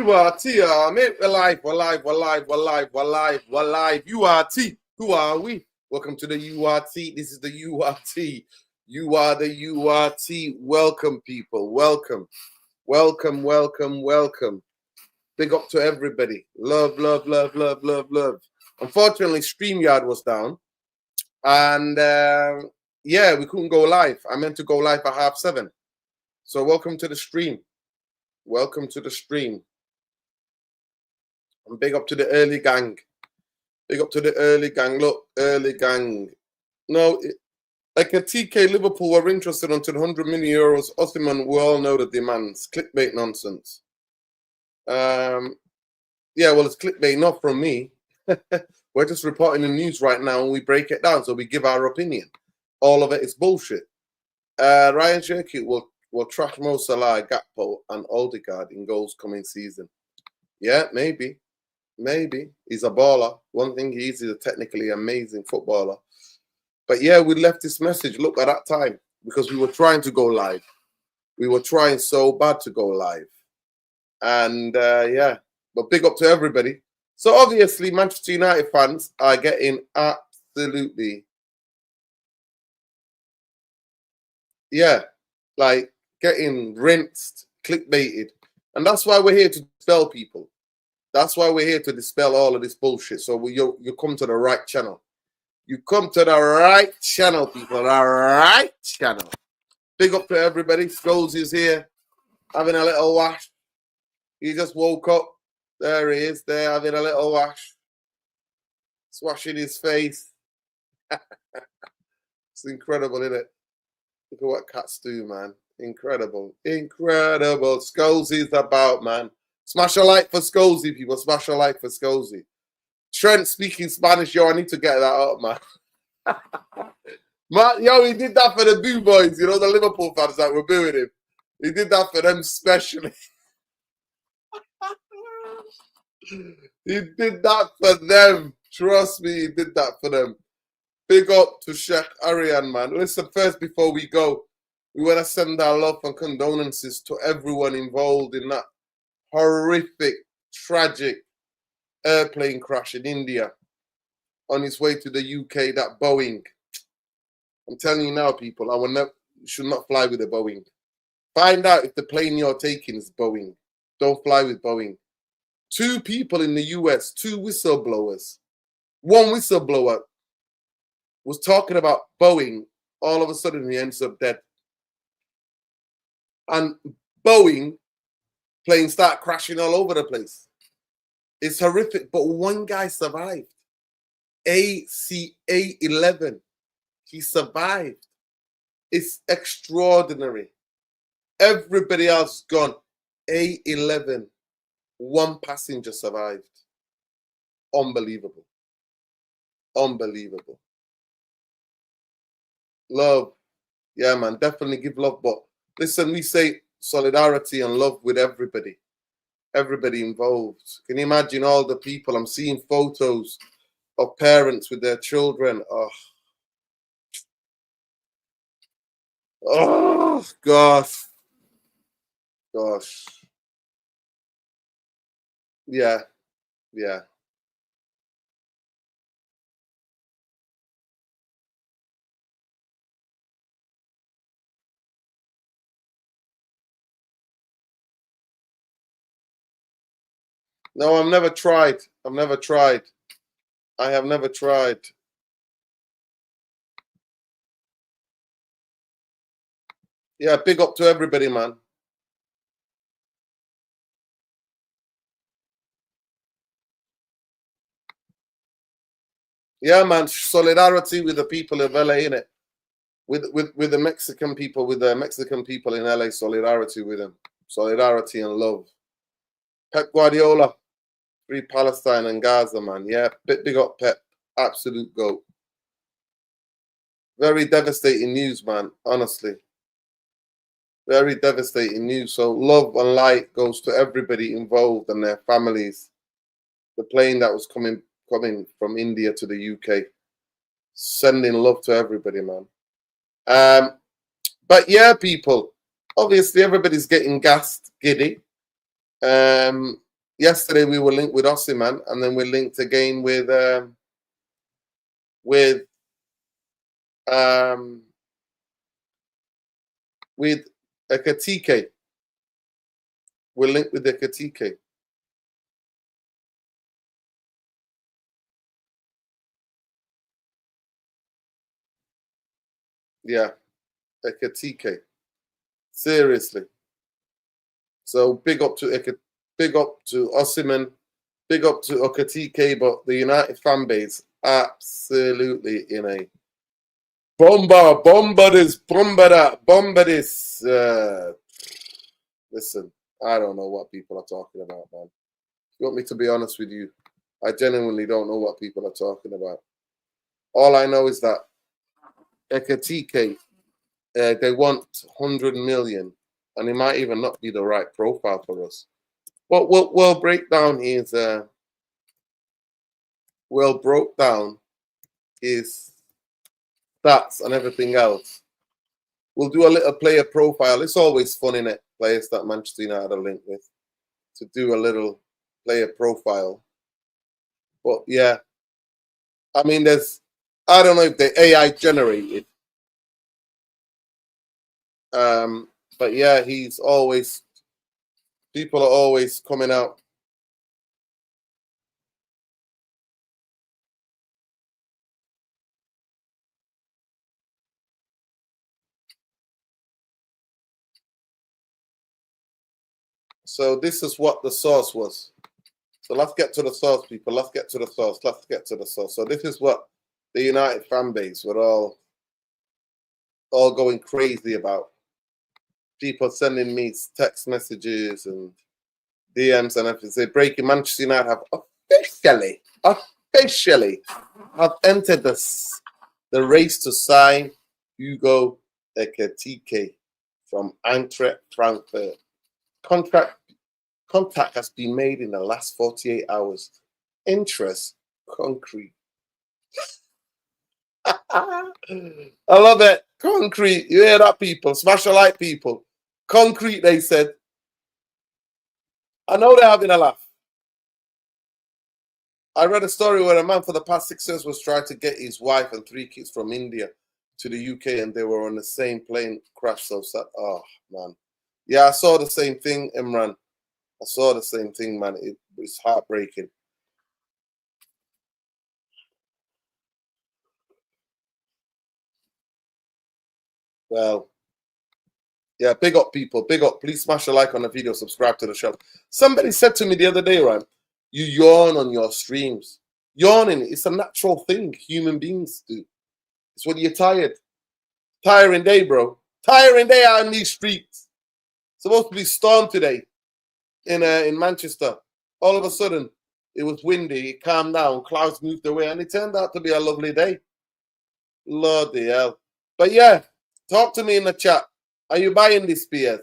URT, mate, we're live. URT, who are we? Welcome to the URT. This is the URT. You are the URT. Welcome, people. Welcome. Big up to everybody. Love. Unfortunately, StreamYard was down. And yeah, we couldn't go live. I meant to go live at 7:30. So welcome to the stream. And big up to the early gang. Look, early gang. No, Ekitike Liverpool were interested until 100 million euros. Osimhen, we all know the demands. Clickbait nonsense. Yeah, well, it's clickbait, not from me. We're just reporting the news right now and we break it down. So we give our opinion. All of it is bullshit. Ryan Cherky will trash Mo Salah, Gakpo, and Odegaard in goals coming season. Yeah, maybe. He's a baller. One thing he's a technically amazing footballer. But yeah, we left this message, look, at that time, because we were trying to go live. We were trying so bad to go live. And yeah, but big up to everybody. So obviously, Manchester United fans are getting absolutely, yeah, like getting rinsed, clickbaited. And that's why we're here to dispel people. That's why we're here to dispel all of this bullshit. So you come to the right channel. You come to the right channel, people. The right channel. Big up to everybody. Scholes is here, having a little wash. He just woke up. There he is, there, having a little wash. He's washing his face. It's incredible, isn't it? Look at what cats do, man. Incredible. Scholes is about, man. Smash a like for Scolesy, people. Smash a like for Scolesy. Trent speaking Spanish. Yo, I need to get that up, man. Man, yo, he did that for the Boo Boys, you know, the Liverpool fans that were booing him. He did that for them specially. He did that for them. Trust me, he did that for them. Big up to Sheikh Arian, man. Listen, first, before we go, we want to send our love and condolences to everyone involved in that horrific, tragic airplane crash in India on its way to the UK, that Boeing. I'm telling you now, people, you should not fly with a Boeing. Find out if the plane you're taking is Boeing. Don't fly with Boeing. 2 people in the US, 2 whistleblowers. One whistleblower was talking about Boeing. All of a sudden, he ends up dead. And Boeing planes start crashing all over the place. It's horrific, but one guy survived. AC-811. He survived. It's extraordinary. Everybody else gone. A11. One passenger survived. Unbelievable. Love. Yeah, man. Definitely give love. But listen, we say solidarity and love with everybody. Everybody involved. Can you imagine all the people? I'm seeing photos of parents with their children. Oh, gosh. Yeah. No, I've never tried. I have never tried. Yeah, big up to everybody, man. Yeah, man. Solidarity with the people of LA, innit? With the Mexican people, in LA, solidarity with them. Solidarity and love. Pep Guardiola, free Palestine and Gaza, man. Yeah, big up Pep. Absolute GOAT. Very devastating news, man. Honestly. Very devastating news. So love and light goes to everybody involved and their families. The plane that was coming from India to the UK. Sending love to everybody, man. But yeah, people, obviously everybody's getting gassed, giddy. yesterday we were linked with Osimhen, and then we're linked again with Ekitike. We're linked with Ekitike. Yeah, Ekitike. Seriously. So big up to Osimhen, big up to Ekitike, but the United fan base absolutely in a bomba this. Listen, I don't know what people are talking about, man. You want me to be honest with you? I genuinely don't know what people are talking about. All I know is that Ekitike, they want 100 million, and it might even not be the right profile for us. What we'll break down is broke down his stats and everything else. We'll do a little player profile. It's always fun in it, players that Manchester United are linked with, to do a little player profile. But yeah, I mean, I don't know if they're AI generated. But yeah, people are always coming out. So this is what the source was. So let's get to the source, people. Let's get to the source. So this is what the United fan base were all going crazy about. People sending me text messages and DMs and everything. Say, breaking, Manchester United have officially have entered the race to sign Hugo Ekitike from Eintracht Frankfurt. Contact has been made in the last 48 hours. Interest concrete. I love it. Concrete. You hear that, people? Smash a like, people. Concrete, they said. I know they're having a laugh. I read a story where a man for the past 6 years was trying to get his wife and 3 kids from India to the UK, and they were on the same plane crash. So sad. Oh, man. Yeah, I saw the same thing, Imran. I saw the same thing, man. It's heartbreaking. Well, yeah, big up, people. Big up. Please smash a like on the video. Subscribe to the channel. Somebody said to me the other day, right? You yawn on your streams. Yawning, it's a natural thing human beings do. It's when you're tired. Tiring day, bro. Tiring day out in these streets. Supposed to be storm today in Manchester. All of a sudden, it was windy. It calmed down. Clouds moved away, and it turned out to be a lovely day. Lordy hell. But yeah, talk to me in the chat. Are you buying this BS?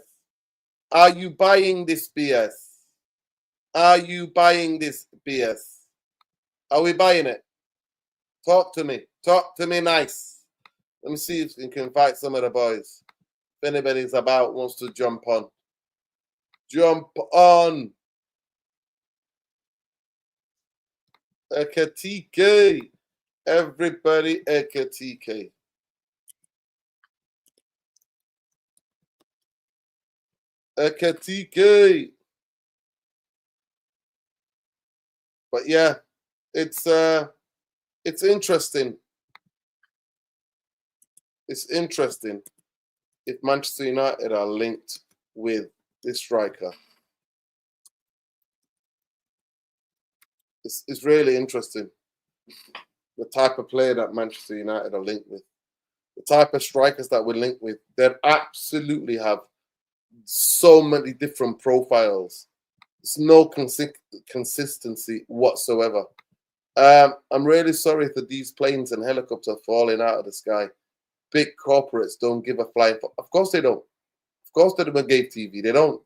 Are you buying this BS? Are you buying this BS? Are we buying it? Talk to me. Talk to me nice. Let me see if we can invite some of the boys. If anybody's about, wants to jump on. Jump on. Ekitike. Everybody Ekitike. Ekitike. But yeah, it's interesting. It's interesting if Manchester United are linked with this striker. It's really interesting. The type of player that Manchester United are linked with. The type of strikers that we're linked with. They absolutely have so many different profiles. There's no consistency whatsoever. I'm really sorry for these planes and helicopters falling out of the sky. Big corporates don't give a flying fuck. Of course they don't. Of course they don't give TV. They don't.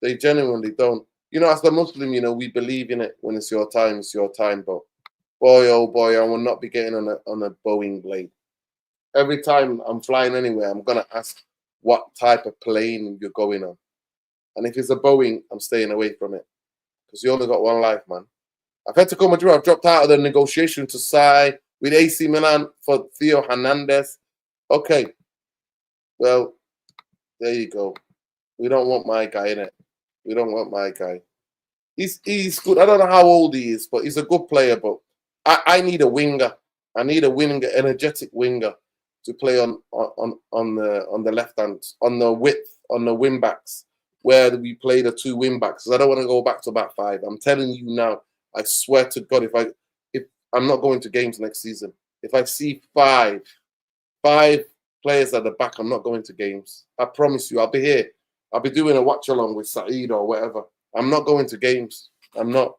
They genuinely don't. You know, as a Muslim, you know, we believe in it. When it's your time, it's your time. But boy, oh boy, I will not be getting on a Boeing blade. Every time I'm flying anywhere, I'm gonna ask what type of plane you're going on. And if it's a Boeing, I'm staying away from it. because you only got one life, man. Atletico Madrid have dropped out of the negotiation to sign with AC Milan for Theo Hernandez. Okay, well, there you go. We don't want my guy in it. We don't want my guy. He's good. I don't know how old he is, but he's a good player. But I need a winger. I need a winger, energetic winger, to play on the left hand, on the width, on the wing backs, where we play the two wing backs. Because I don't want to go back to back five. I'm telling you now. I swear to God, if I'm not going to games next season, if I see five players at the back, I'm not going to games. I promise you, I'll be here. I'll be doing a watch along with Saeed or whatever. I'm not going to games. I'm not.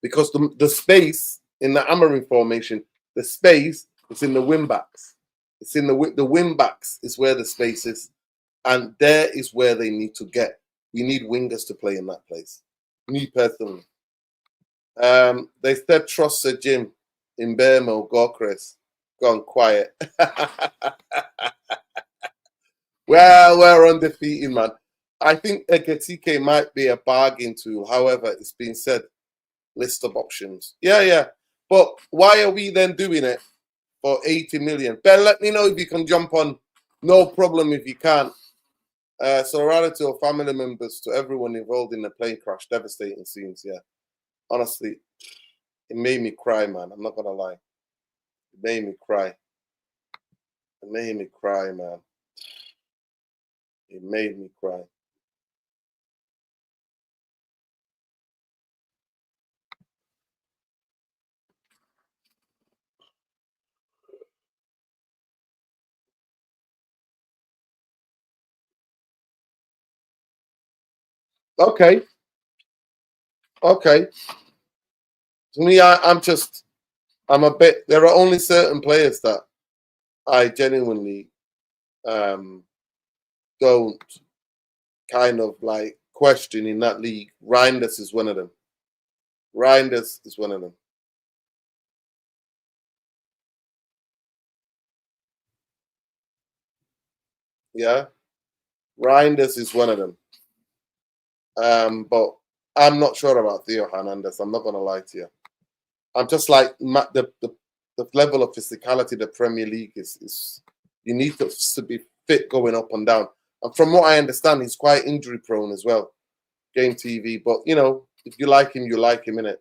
Because the space in the Amorim formation, the space is in the wing backs. It's in the wing backs is where the space is. And there is where they need to get. We need wingers to play in that place. Me personally. They said trust Sir Jim in Bermo, Gorkres. Gone quiet. Well, we're undefeated, man. I think Ekitike might be a bargain tool. However, it's been said, list of options. Yeah. But why are we then doing it for 80 million? Ben, let me know if you can jump on. No problem if you can't. Solidarity to our family members, to everyone involved in the plane crash. Devastating scenes, yeah. Honestly, it made me cry, man. I'm not going to lie. It made me cry. It made me cry, man. It made me cry. Okay. To me, I'm a bit. There are only certain players that I genuinely don't kind of like question in that league. Reinders is one of them. Reinders is one of them. Yeah, Reinders is one of them. But I'm not sure about Theo Hernandez. I'm not gonna lie to you. I'm just like the level of physicality the Premier League is you need to be fit going up and down. And from what I understand, he's quite injury prone as well. Game TV, but you know, if you like him, innit?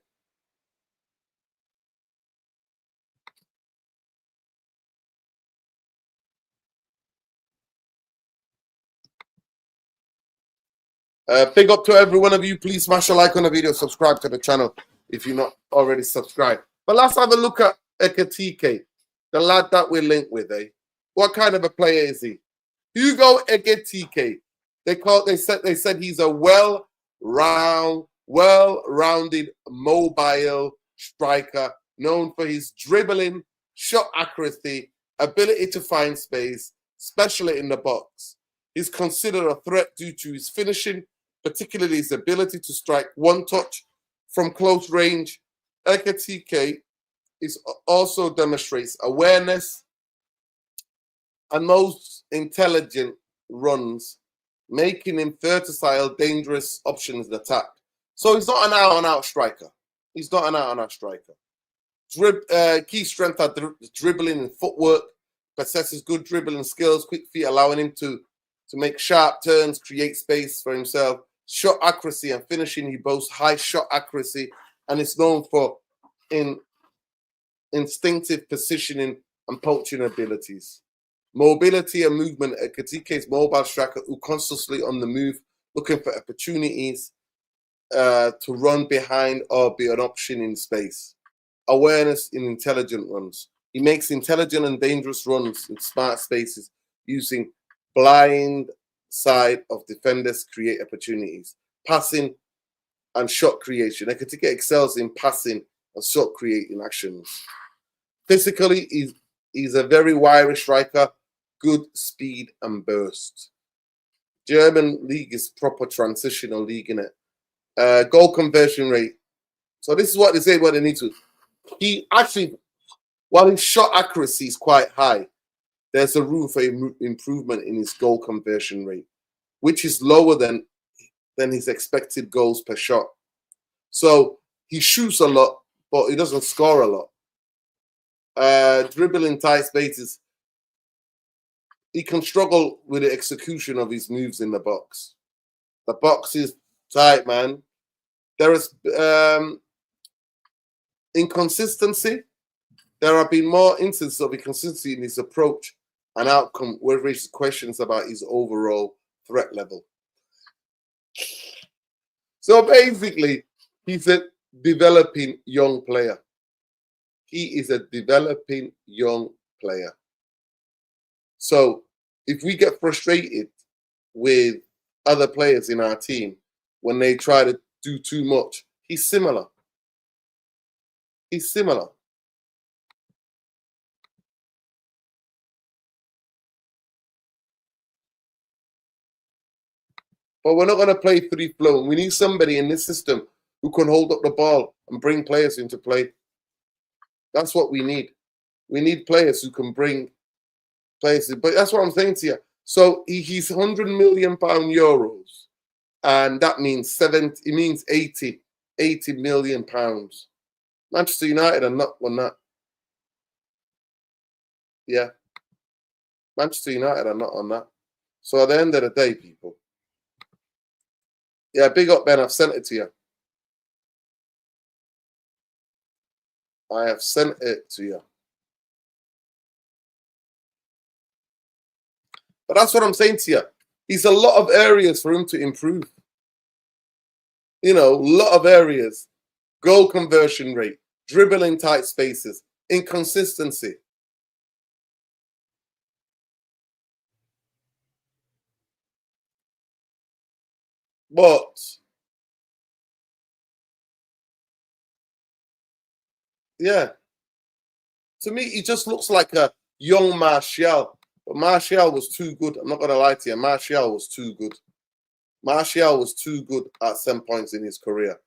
Big up to every one of you. Please smash a like on the video, subscribe to the channel if you're not already subscribed. But let's have a look at Ekitike, the lad that we're linked with, eh? What kind of a player is he? Hugo Ekitike. They said he's a well-rounded mobile striker known for his dribbling, shot accuracy, ability to find space, especially in the box. He's considered a threat due to his finishing, particularly his ability to strike one touch from close range. Ekitike also demonstrates awareness and most intelligent runs, making him fertile, dangerous options in attack. So he's not an out-and-out striker. He's not an out-and-out striker. Key strength are dribbling and footwork, possesses good dribbling skills, quick feet, allowing him to make sharp turns, create space for himself. Shot accuracy and finishing, he boasts high shot accuracy and is known for instinctive positioning and poaching abilities. Mobility and movement. Ekitike's mobile striker who constantly on the move, looking for opportunities to run behind or be an option in space. Awareness in intelligent runs. He makes intelligent and dangerous runs in smart spaces using blind side of defenders create opportunities. Passing and shot creation. Ekitike excels in passing and shot creating actions. Physically, he's a very wiry striker, good speed and burst. German league is proper transitional league, in it. Goal conversion rate. So this is what they say what they need to. He actually, while his shot accuracy is quite high, there's a room for improvement in his goal conversion rate, which is lower than than his expected goals per shot. So he shoots a lot, but he doesn't score a lot. Dribbling tight spaces, he can struggle with the execution of his moves in the box. The box is tight, man. There is inconsistency. There have been more instances of inconsistency in his approach and outcome where raises questions about his overall threat level. So basically, he's a developing young player. He is a developing young player. So if we get frustrated with other players in our team when they try to do too much, he's similar. He's similar. But we're not going to play free flow. We need somebody in this system who can hold up the ball and bring players into play. That's what we need. We need players who can bring players in. But that's what I'm saying to you. So he's €100 million, and that means 80 million pounds. Manchester United are not on that. Yeah. Manchester United are not on that. So at the end of the day, people. Yeah, big up, Ben. I've sent it to you. I have sent it to you. But that's what I'm saying to you. He's a lot of areas for him to improve. You know, a lot of areas. Goal conversion rate, dribbling tight spaces, inconsistency. But yeah, to me, he just looks like a young Martial. But Martial was too good. I'm not going to lie to you. Martial was too good. Martial was too good at some points in his career.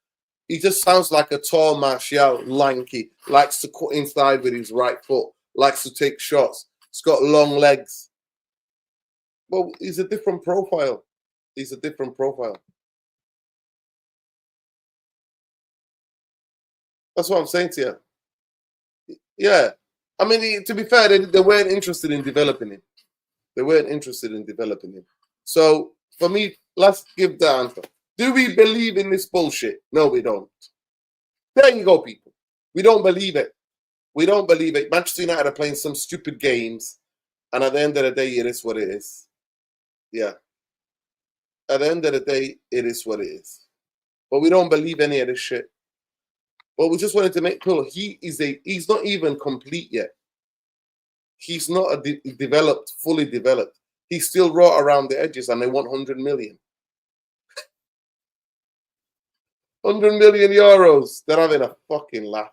He just sounds like a tall Martial, lanky, likes to cut inside with his right foot, likes to take shots. He's got long legs. Well, he's a different profile. He's a different profile. That's what I'm saying to you. Yeah. I mean, to be fair, they weren't interested in developing him. They weren't interested in developing him. So, for me, let's give the answer. Do we believe in this bullshit? No, we don't. There you go, people. We don't believe it. We don't believe it. Manchester United are playing some stupid games, and at the end of the day, it is what it is. Yeah. At the end of the day, it is what it is. But we don't believe any of this shit. But we just wanted to make clear he's not even complete yet. He's not fully developed. He's still raw around the edges, and they want 100 million. 100 million euros. They're having a fucking laugh.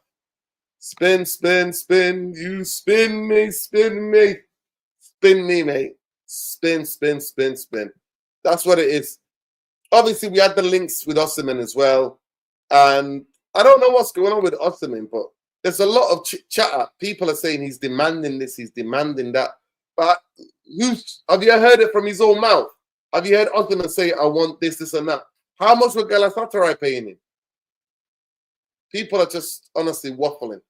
Spin, spin, spin. You spin me, spin me. Spin me, mate. Spin, spin, spin, spin. That's what it is. Obviously, we had the links with Osimhen as well. And I don't know what's going on with Osimhen, but there's a lot of chatter. People are saying he's demanding this, he's demanding that. But have you heard it from his own mouth? Have you heard Osimhen say, I want this, this, and that? How much were Galatasaray paying him? People are just honestly waffling.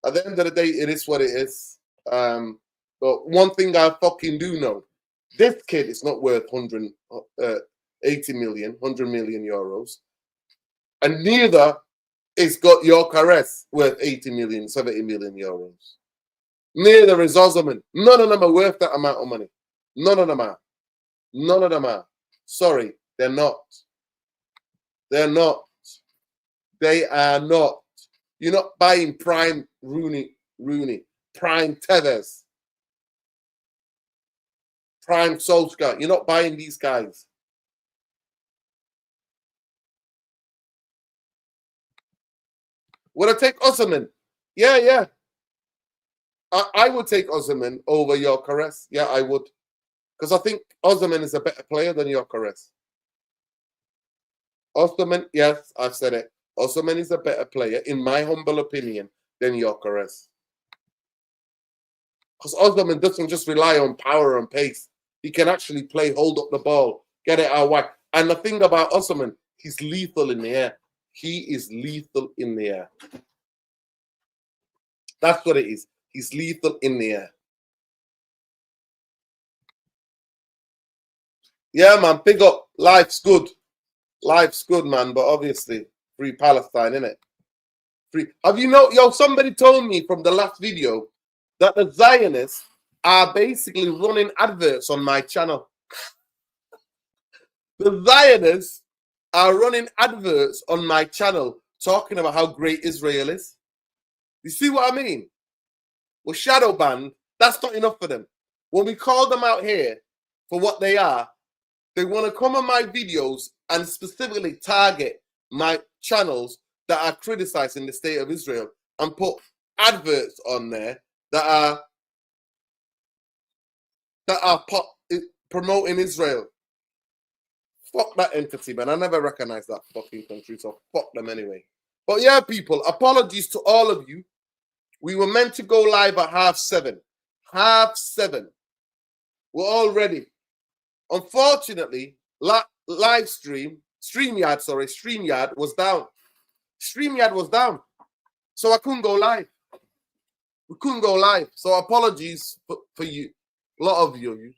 At the end of the day, it is what it is. But one thing I fucking do know, this kid is not worth 180 million, 100 million euros. And neither is got Gyökeres worth 80 million, 70 million euros. Neither is Osimhen. None of them are worth that amount of money. None of them are. None of them are. Sorry, they're not. They're not. They are not. You're not buying prime Rooney, prime Tevez, prime Solskjaer. You're not buying these guys. Would I take Osimhen? Yeah. I would take Osimhen over Gyökeres. Yeah, I would. Because I think Osimhen is a better player than Gyökeres. Osimhen, yes, I've said it. Osimhen is a better player, in my humble opinion, than Gyökeres. Because Osimhen doesn't just rely on power and pace. He can actually play, hold up the ball, get it out wide. And the thing about Osimhen, he's lethal in the air. He is lethal in the air. That's what it is. He's lethal in the air. Yeah, man, big up. Life's good. Life's good, man. But obviously, free Palestine, innit? Free. Have you know? Yo, somebody told me from the last video that the Zionists are basically running adverts on my channel. The Zionists are running adverts on my channel talking about how great Israel is. You see what I mean? Well, shadow banned, that's not enough for them. When we call them out here for what they want to come on my videos and specifically target my channels that are criticizing the state of Israel and put adverts on there that are promoting Israel. Fuck that entity, man. I never recognized that fucking country, so fuck them anyway. But yeah, people, apologies to all of you. We were meant to go live at 7:30. 7:30. We're all ready. Unfortunately, live StreamYard was down. StreamYard was down. So I couldn't go live. We couldn't go live. So apologies for you, a lot of you.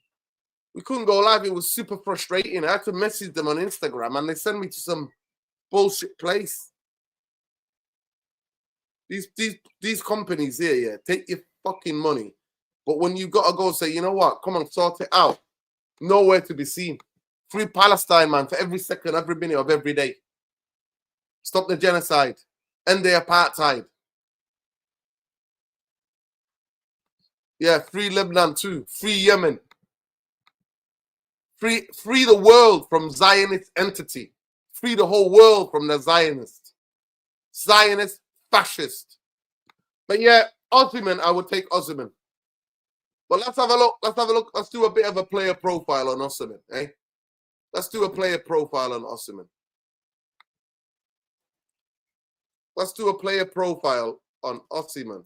We couldn't go live. It was super frustrating. I had to message them on Instagram and they sent me to some bullshit place. These companies here, yeah, take your fucking money. But when you got to go say, you know what, come on, sort it out. Nowhere to be seen. Free Palestine, man, for every second, every minute of every day. Stop the genocide. End the apartheid. Yeah, free Lebanon too. Free Yemen. Free the world from Zionist entity. Free the whole world from the Zionists. Zionist fascist. But yeah, Osimhen, I would take Osimhen. But let's have a look. Let's do a bit of a player profile on Osimhen, eh? Let's do a player profile on Osimhen. Let's do a player profile on Osimhen.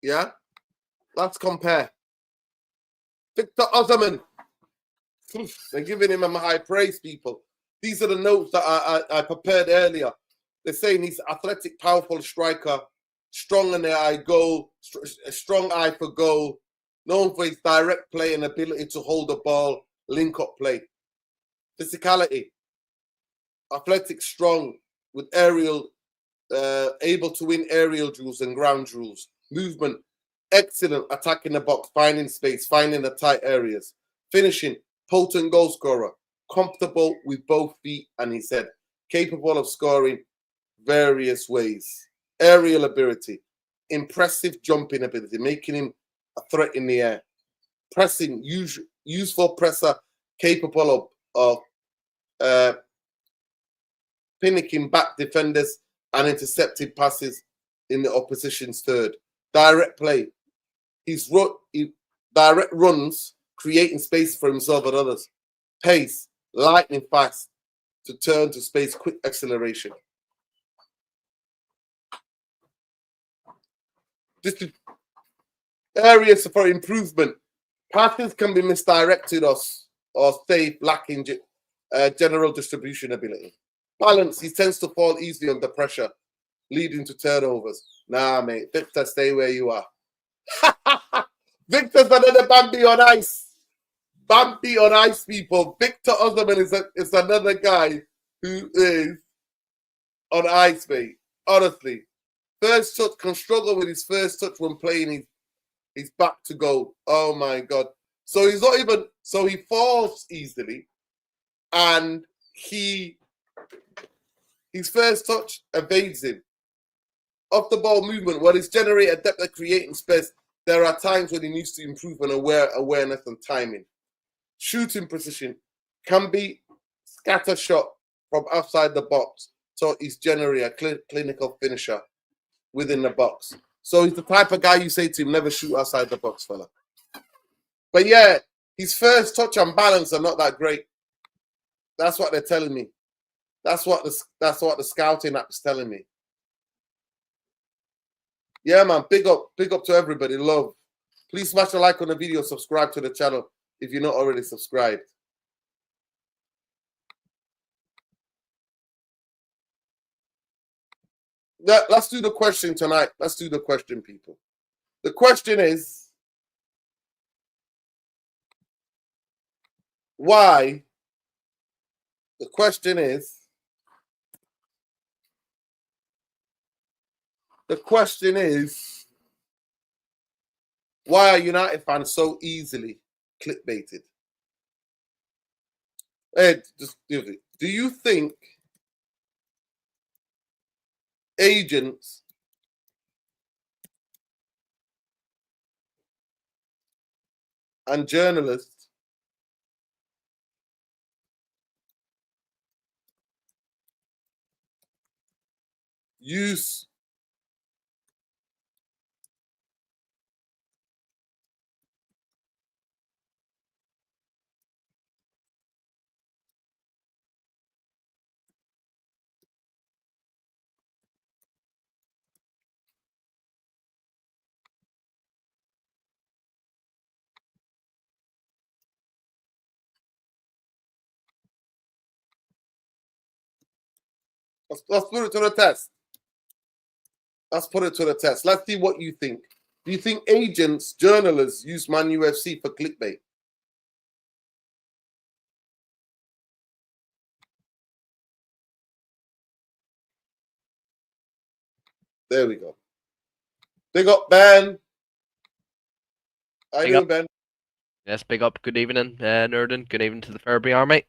Yeah? Let's compare. Victor Osimhen. They're giving him a high praise, people. These are the notes that I prepared earlier. They're saying he's athletic, powerful striker, strong in the eye goal, a strong eye for goal, known for his direct play and ability to hold the ball, link up play. Physicality, athletic, strong, with aerial, able to win aerial duels and ground duels. Movement, excellent, attacking the box, finding space, finding the tight areas. Finishing, potent goal scorer, comfortable with both feet and his head, capable of scoring various ways. Aerial ability, impressive jumping ability, making him a threat in the air. Pressing, useful presser, capable of pinning back defenders and intercepting passes in the opposition's third. Direct play, direct runs, creating space for himself and others. Pace, lightning fast to turn to space, quick acceleration. This is areas for improvement. Passes can be misdirected or safe, lacking general distribution ability. Balance, he tends to fall easily under pressure, leading to turnovers. Nah, mate, Victor, stay where you are. Victor's another Bambi on ice. Bambi on ice, people. Victor Osimhen is another guy who is on ice, mate. Honestly. First touch, can struggle with his first touch when playing his back to goal. Oh my God. So he's not even, so he falls easily and his first touch evades him. Off the ball movement, when he's generated depth of creating space, there are times when he needs to improve on awareness and timing. Shooting precision can be scatter shot from outside the box. So he's generally a clinical finisher within the box. So he's the type of guy you say to him, never shoot outside the box, fella. But yeah, his first touch and balance are not that great. That's what they're telling me. That's what the scouting app is telling me. Yeah, man, big up to everybody. Love. Please smash a like on the video, subscribe to the channel. if you're not already subscribed. Let's do the question tonight. Let's do the question, people. The question is, why? The question is, why are United fans so easily clickbaited? Ed, just do you think agents and journalists use let's put it to the test. Let's put it to the test. Let's see what you think. Do you think agents, journalists use Man UFC for clickbait? There we go. They got Ben. How you doing, Ben? Yes, big up. Good evening, Nerdin. Good evening to the Furby Army.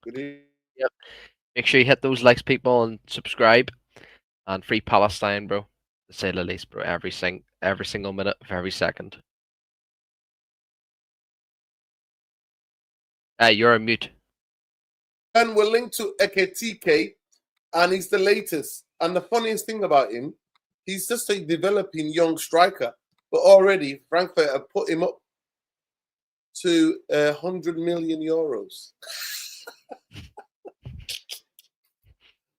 Good evening. Yep. Make sure you hit those likes, people, and subscribe. And free Palestine, bro. To say the least, bro. Every single minute of every second. You're on mute. Ben, we're linked to Ekitike, and he's the latest. And the funniest thing about him, he's just a developing young striker. But already, Frankfurt have put him up to 100 million euros.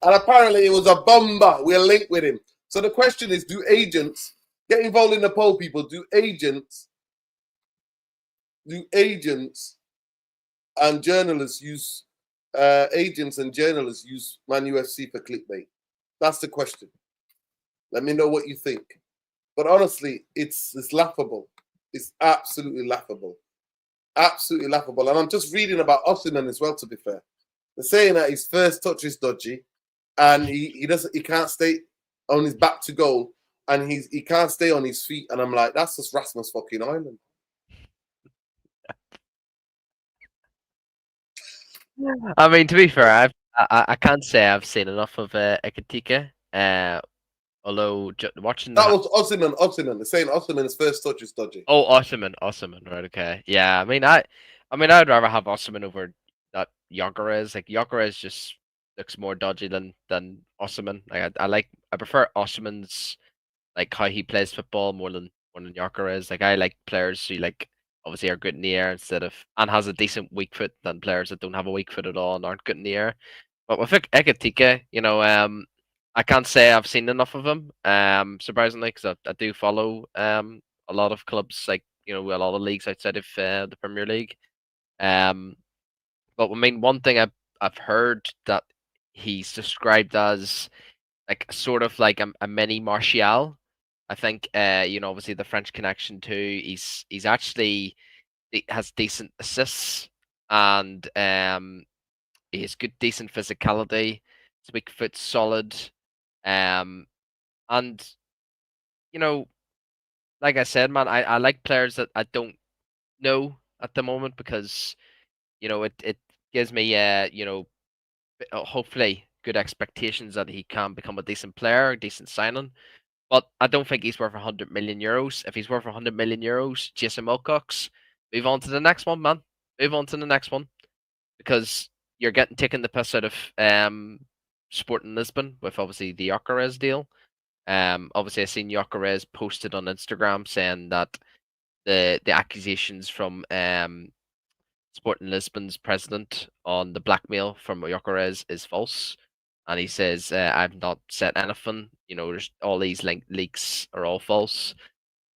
And apparently it was a bomber. We're linked with him. So the question is, do agents get involved in the poll, people? Do agents and journalists use Man UFC for clickbait? That's the question. Let me know what you think. But honestly, it's laughable. It's absolutely laughable. Absolutely laughable. And I'm just reading about Osimhen as well, to be fair. They're saying that his first touch is dodgy, and he can't stay on his back to goal, and he can't stay on his feet. And I'm like, that's just Rasmus fucking Island. I mean, to be fair, I can't say I've seen enough of Ekitike. Although watching that was Osimhen. They're saying Osimhen's first touch is dodgy. Oh, Osimhen, right? Okay, yeah. I mean, I'd rather have Osimhen over that Gyökeres. Like Gyökeres just looks more dodgy than Osimhen. Like I prefer Osimhen's like how he plays football more than Gyökeres. Like I like players who like obviously are good in the air instead of and has a decent weak foot than players that don't have a weak foot at all and aren't good in the air. But with Ekitike, I can't say I've seen enough of him, surprisingly, because I do follow a lot of clubs, like a lot of leagues outside of the Premier League. But I mean, one thing I've heard that he's described as like sort of like a mini Martial. I think obviously the French connection too. He's actually he has decent assists and he has good decent physicality. His weak foot's solid. And like I said, man, I like players that I don't know at the moment because it gives me hopefully good expectations that he can become a decent player, a decent signing. But I don't think he's worth 100 million euros. If he's worth 100 million euros, Jason Wilcox, move on to the next one, man. Move on to the next one because you're taking the piss out of Sporting Lisbon with obviously the Gyökeres deal. Obviously, I seen Gyökeres posted on Instagram saying that the accusations from Sporting Lisbon's president on the blackmail from Gyökeres is false, and he says I've not said anything. There's all these leaks are all false.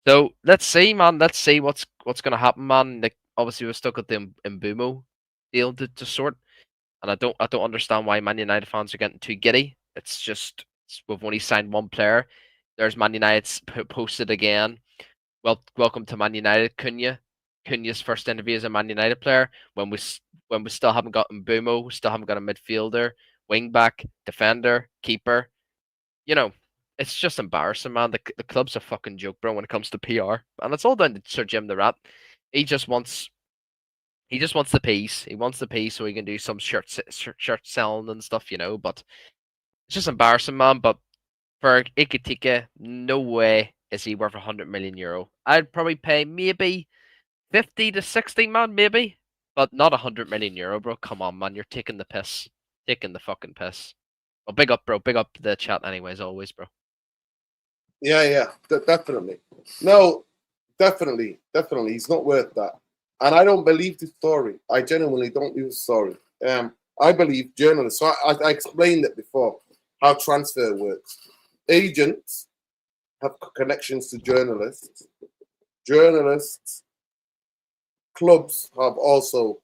So let's see, man. Let's see what's gonna happen, man. Like obviously we're stuck with the Mbumo deal to sort, and I don't understand why Man United fans are getting too giddy. It's just we've only signed one player. There's Man United's posted again. Well, welcome to Man United, Cunha. Cunha's first interview as a Man United player. When we still haven't got Mbumo, we still haven't got a midfielder, wing back, defender, keeper. You know, it's just embarrassing, man. The club's a fucking joke, bro, when it comes to PR, and it's all down to Sir Jim the Rat. He just wants the peace. He wants the peace so he can do some shirt selling and stuff, But it's just embarrassing, man. But for Ekitike, no way is he worth €100 million. I'd probably pay maybe 50 to 60, man, maybe, but not €100 million, bro. Come on, man, you're taking the piss, taking the fucking piss. Well, big up, bro. Big up the chat, anyways, always, bro. Yeah, definitely. No, definitely. He's not worth that. And I don't believe the story. I genuinely don't believe the story. I believe journalists. So I explained it before, how transfer works. Agents have connections to journalists. Journalists, clubs have also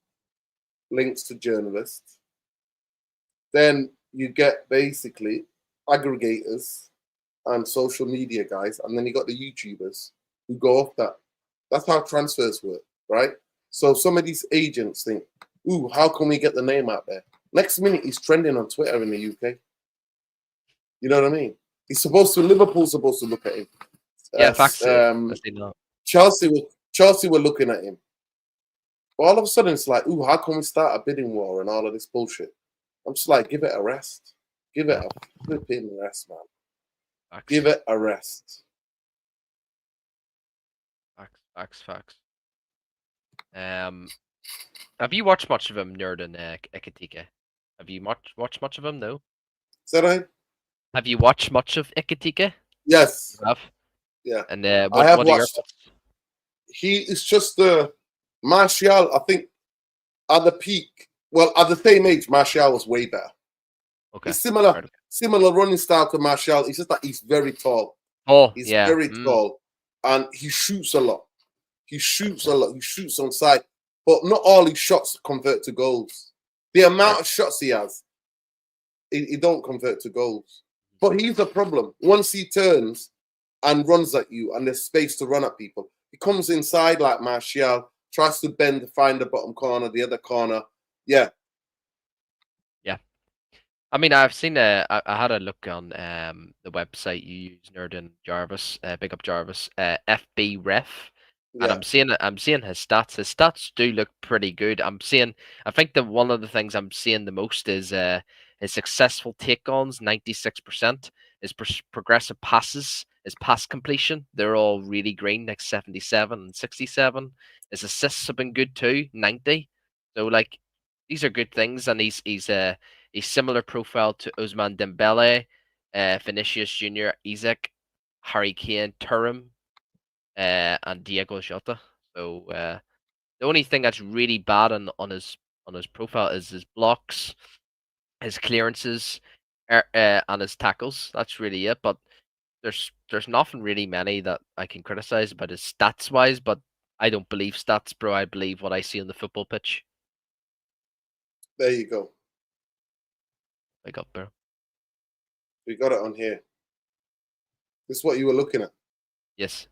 links to journalists. Then you get basically aggregators and social media guys, and then you got the YouTubers who go off that. That's how transfers work, right? So some of these agents think, ooh, how can we get the name out there? Next minute, he's trending on Twitter in the UK. You know what I mean? Liverpool's supposed to look at him. Yeah, facts. Chelsea were looking at him. But all of a sudden, it's like, ooh, how can we start a bidding war and all of this bullshit? I'm just like, give it a rest. Give it a flipping rest, man. Facts. Give it a rest. Facts. Have you watched much of him, Nerd and Ekitike? Have you watched much of him? No. Is that right? Have you watched much of Ekitike? Yes. You have? Yeah. And I have watched. He is just Martial. I think at the peak, well, at the same age, Martial was way better. Okay. He's similar running style to Martial. It's just that he's very tall. He's very tall, and he shoots a lot. He shoots on side, but not all his shots convert to goals. The amount of shots he has, he don't convert to goals. But he's the problem. Once he turns and runs at you, and there's space to run at people, he comes inside like Martial, tries to bend to find the bottom corner, the other corner. Yeah. I mean, I've seen I had a look on the website you use, Nerd and Jarvis, big up Jarvis, FB Ref. And I'm seeing his stats. His stats do look pretty good. I think that one of the things I'm seeing the most is his successful take-ons, 96%. His progressive passes, his pass completion, they're all really green, like 77 and 67. His assists have been good too, 90. So like these are good things, and he's a similar profile to Ousmane Dembele, Vinicius Junior, Isaac, Harry Kane, Thuram, and Diego Jota. So the only thing that's really bad on his profile is his blocks, his clearances, and his tackles. That's really it. But there's nothing really many that I can criticize about his stats wise. But I don't believe stats, bro. I believe what I see on the football pitch. There you go. Wake up, bro. We got it on here. This is what you were looking at. Yes.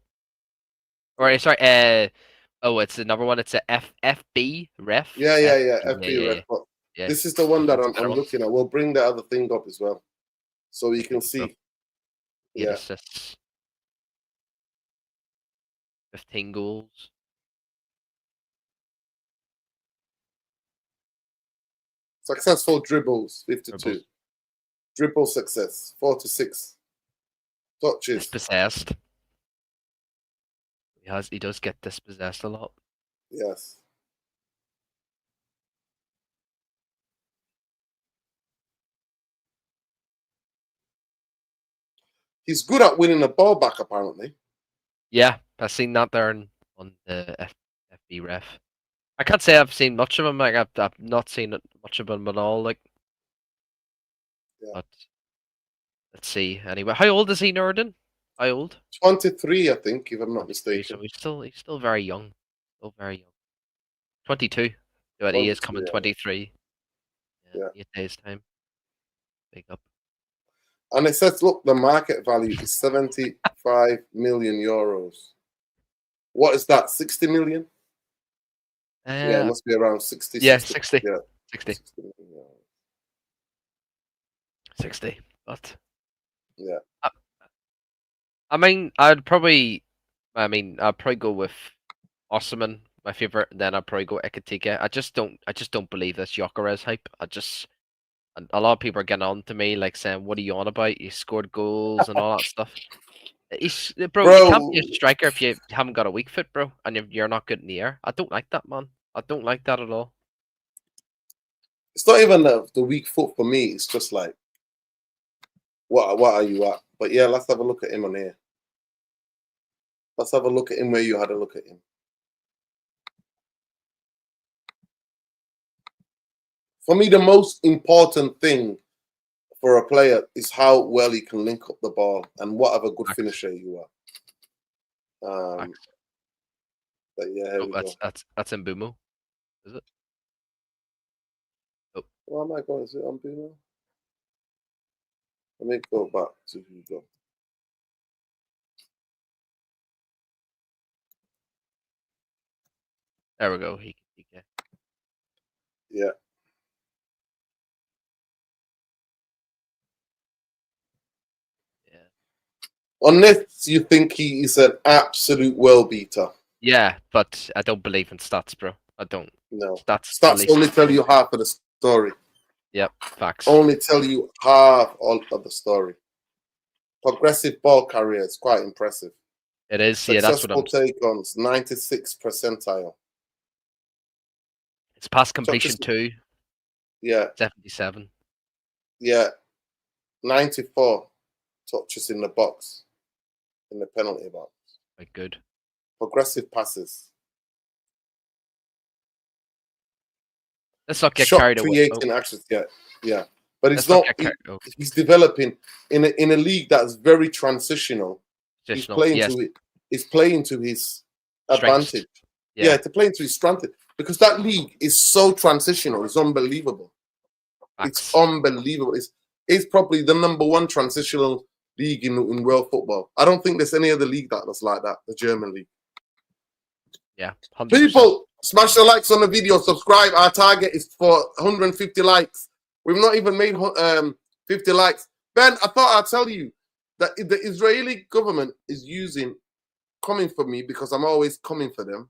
Or sorry, it's another one. It's a FB Ref. Yeah, FB Ref. But this is the one that I'm looking at. We'll bring the other thing up as well, so you can see. Yeah. Assists. 15 goals. Successful dribbles, 52. Dribble success, 46. Touches. Dispossessed. He does get dispossessed a lot. Yes. He's good at winning the ball back, apparently. Yeah, I've seen that there on the FB Ref. I can't say I've seen much of him. Like I've not seen much of him at all. Like, but let's see. Anyway, how old is he, Norden? How old? 23, I think, if I'm not mistaken. So he's still very young. Still very young. 22. But he is 22, coming yeah. 23. Yeah. 8 days' time. Big up. And it says, look, the market value is 75 million euros. What is that? 60 million? Yeah, it must be around 60. Yeah, 60. 60. Yeah, 60. 60 million. 60. But Yeah. I mean, I'd probably go with Osimhen, my favorite. Then I'd probably go Ekitike. I just don't believe this Gyökeres hype. And a lot of people are getting on to me, like saying, "What are you on about? You scored goals and all that stuff." Bro, you can't be a Bro, striker if you haven't got a weak foot, bro, and you're not good in the air. I don't like that, man. I don't like that at all. it's not even the weak foot for me. It's just like, what are you at? But yeah, let's have a look at him on here. Let's have a look at him where you had a look at him. For me, the most important thing for a player is how well he can link up the ball and what of a good Facts. finisher you are. Facts. But yeah, here Oh, we go. that's Mbumo, is it? Oh, Where am I going? Is it on Bruno? Let me go back to Hugo. there we go. Yeah. Yeah. Unless you think he is an absolute world beater. Yeah, but I don't believe in stats, bro. I don't. No. Stats Stats only tell you half of the story. Yep, facts. Only tell you half of the story. Progressive ball carrier is quite impressive. It is. Yeah, that's what Successful I'm. take-ons, 96 percentile. It's pass completion 2, Yeah, 77. yeah. 94 touches in the box, in the penalty box. Quite good. Progressive passes. Let's not get Shot carried away. creating actions, yeah. But Let's it's not not. get carried away. He's developing in a league that's very transitional. He's Traditional, playing yes. to it. He's playing to his Strengths. advantage. Yeah. Yeah, to play to his strength because that league is so transitional. It's unbelievable. Facts. It's unbelievable. It's probably the number one transitional league in world football. I don't think there's any other league that's like that. The German league. Yeah, 100%. People, smash the likes on the video. Subscribe. Our target is for 150 likes. We've not even made 50 likes. Ben, I thought I'd tell you that the Israeli government is coming for me because I'm always coming for them,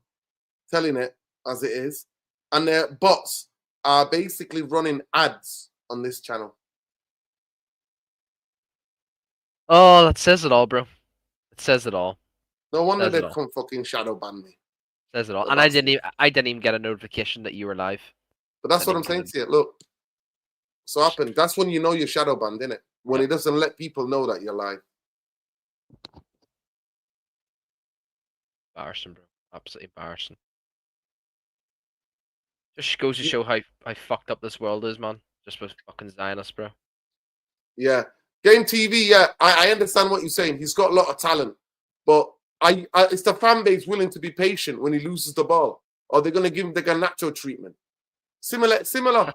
telling it as it is. And their bots are basically running ads on this channel. Oh, that says it all, bro. It says it all. No wonder they come fucking shadow ban me. Says it all. And I didn't even get a notification that you were live. But that's what I'm saying to you. Look, so happened. That's when you know you're shadow banned, innit? When it doesn't let people know that you're live. Embarrassing, bro. Absolutely embarrassing. Just goes to show how fucked up this world is, man. Just with fucking Zionists, bro. Yeah. Game TV, yeah, I understand what you're saying. He's got a lot of talent. But it's the fan base willing to be patient when he loses the ball. Or they're going to give him the Garnacho treatment. Similar.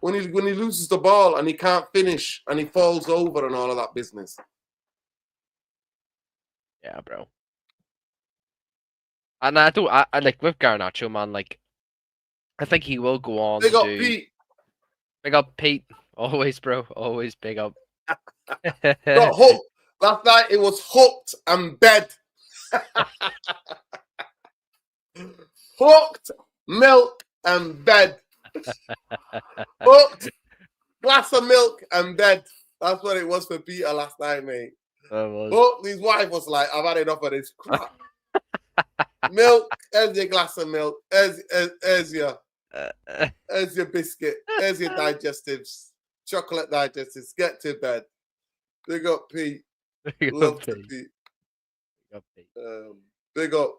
when he loses the ball and he can't finish and he falls over and all of that business. Yeah, bro. And I like with Garnacho, man, like I think he will go on Big up, do Pete. Big up Pete. Always, bro. Always big up. Got hooked. Last night it was hooked and bed. Hooked, milk and bed. Hooked, glass of milk and bed. That's what it was for Peter last night, mate. Hooked, his wife was like, I've had enough of this crap. Milk, here's your glass of milk. Here's your biscuit. Here's your digestives. Chocolate digestives. Get to bed. Big up, Pete. Love to Pete. Big up, Pete. Big up.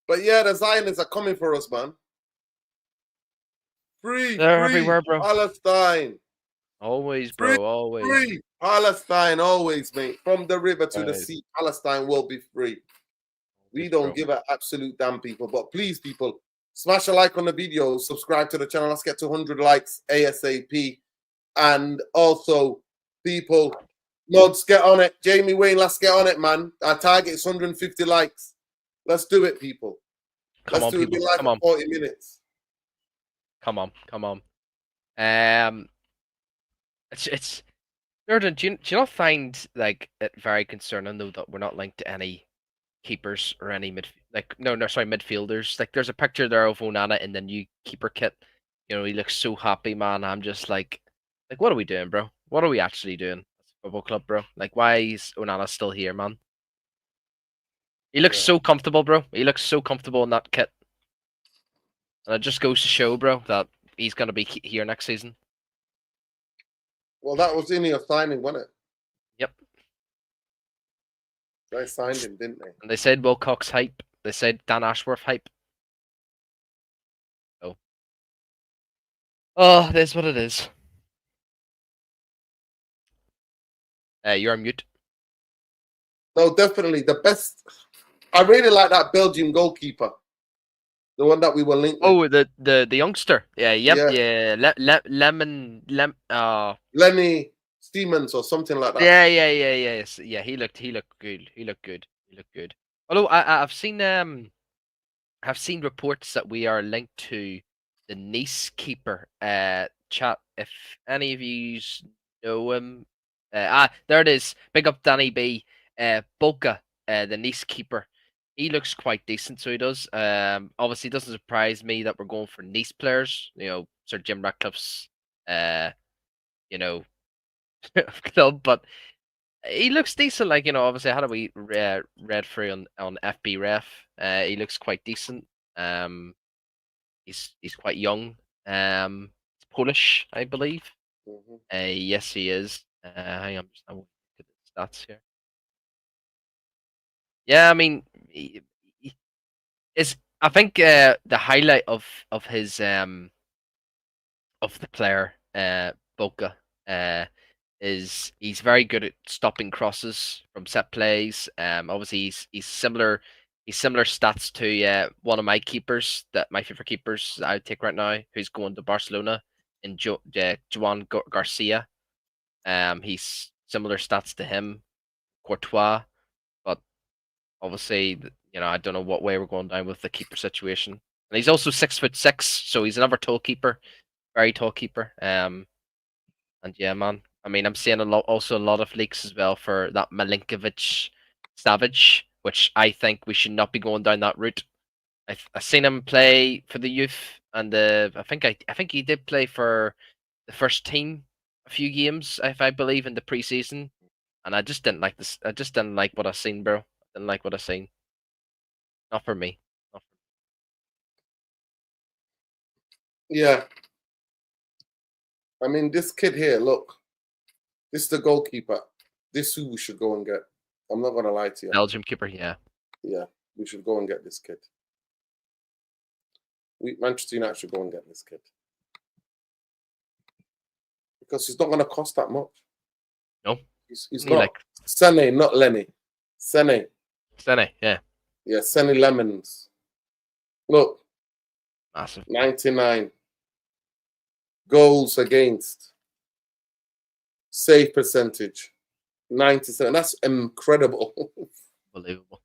But yeah, the Zionists are coming for us, man. They're everywhere, bro. Palestine. Always, bro. Always. Free. Palestine, always, mate. From the river to the sea, Palestine will be free. We don't give an absolute damn, people. But please, people, smash a like on the video, subscribe to the channel. Let's get to 100 likes ASAP. And also, people, mods, get on it. Jamie Wayne, let's get on it, man. Our target is 150 likes. Let's do it, people. Let's do it. Be live for 40 minutes. Come on. It's Jordan, do you not find like it very concerning though that we're not linked to any keepers or any midfielders? Like there's a picture there of Onana in the new keeper kit. You know, he looks so happy, man. I'm just like what are we doing, bro? What are we actually doing as a football club, bro? Like, why is Onana still here, man? He looks so comfortable, bro. He looks so comfortable in that kit. And it just goes to show, bro, that he's going to be here next season. Well, that was in your signing, wasn't it? Yep. They signed him, didn't they? And they said Wilcox hype. They said Dan Ashworth hype. Oh, it is what it is. You're on mute. No, definitely. The best. I really like that Belgian goalkeeper. The one that we were linked with. Oh, the youngster. Yeah, yeah. Lenny Stevens or something like that. Yeah. He looked good. Although I've seen reports that we are linked to the Nice keeper. Chat, if any of you know him. There it is. Big up Danny B. Boca, the Nice keeper. He looks quite decent, so he does. Obviously, it doesn't surprise me that we're going for Nice players. You know, Sir Jim Ratcliffe's, club, but he looks decent. Like, obviously, I had a wee read through on FB Ref. He looks quite decent. He's quite young. He's Polish, I believe. Yes, he is. Hang on, I'm looking at the stats here. Yeah, I mean, I think the highlight of his of the player Boca is he's very good at stopping crosses from set plays. Obviously he's similar stats to one of my keepers, my favorite keepers I would take right now, who's going to Barcelona, in Joan Garcia. He's similar stats to him, Courtois, but obviously, I don't know what way we're going down with the keeper situation. And he's also 6'6", so he's another tall keeper, very tall keeper. And yeah, man. I mean, I'm seeing a lot of leaks as well for that Milinkovic Savage, which I think we should not be going down that route. I've seen him play for the youth, and I think he did play for the first team a few games, if I believe, in the preseason. And I just didn't like this. I just didn't like what I seen, bro. Didn't like what I seen. Not for me. Yeah. I mean, this kid here, look. This is the goalkeeper. This is who we should go and get. I'm not going to lie to you. Belgium keeper, yeah. Yeah, we should go and get this kid. Manchester United should go and get this kid. Because he's not going to cost that much. No. He's not. Sene, not Lenny. Sene, yeah. Yeah, Sene Lemons. Look. Massive. 99. Goals against. Save percentage. 97. That's incredible. Unbelievable.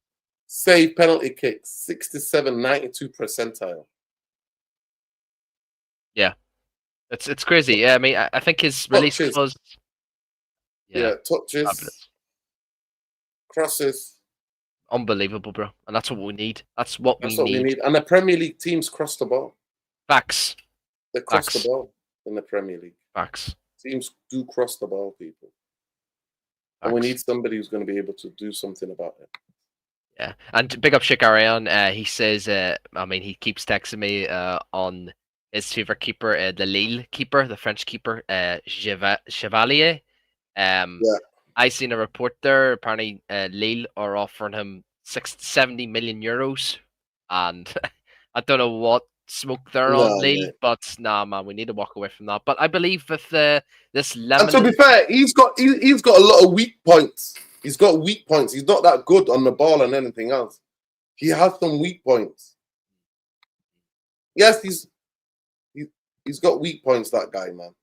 Save penalty kicks. 67, 92 percentile. Yeah. It's crazy. Yeah, I mean, I think his release was... Yeah, touches. Fabulous. Crosses. Unbelievable, bro. And that's what we need. That's what we need. And the Premier League teams cross the ball. Facts. They cross the ball in the Premier League. Facts. Teams do cross the ball, people. Facts. And we need somebody who's going to be able to do something about it. Yeah. And big up Shikarian. He says, I mean, he keeps texting me on his favorite keeper, the Lille keeper, the French keeper, Chevalier. I seen a report there. Apparently, Lille are offering him 70 million euros, and I don't know what smoke they're on Lille, but nah, man, we need to walk away from that. But I believe with this lemon. And to be fair, he's got a lot of weak points. He's got weak points. He's not that good on the ball and anything else. he has some weak points. Yes, he's got weak points, that guy, man.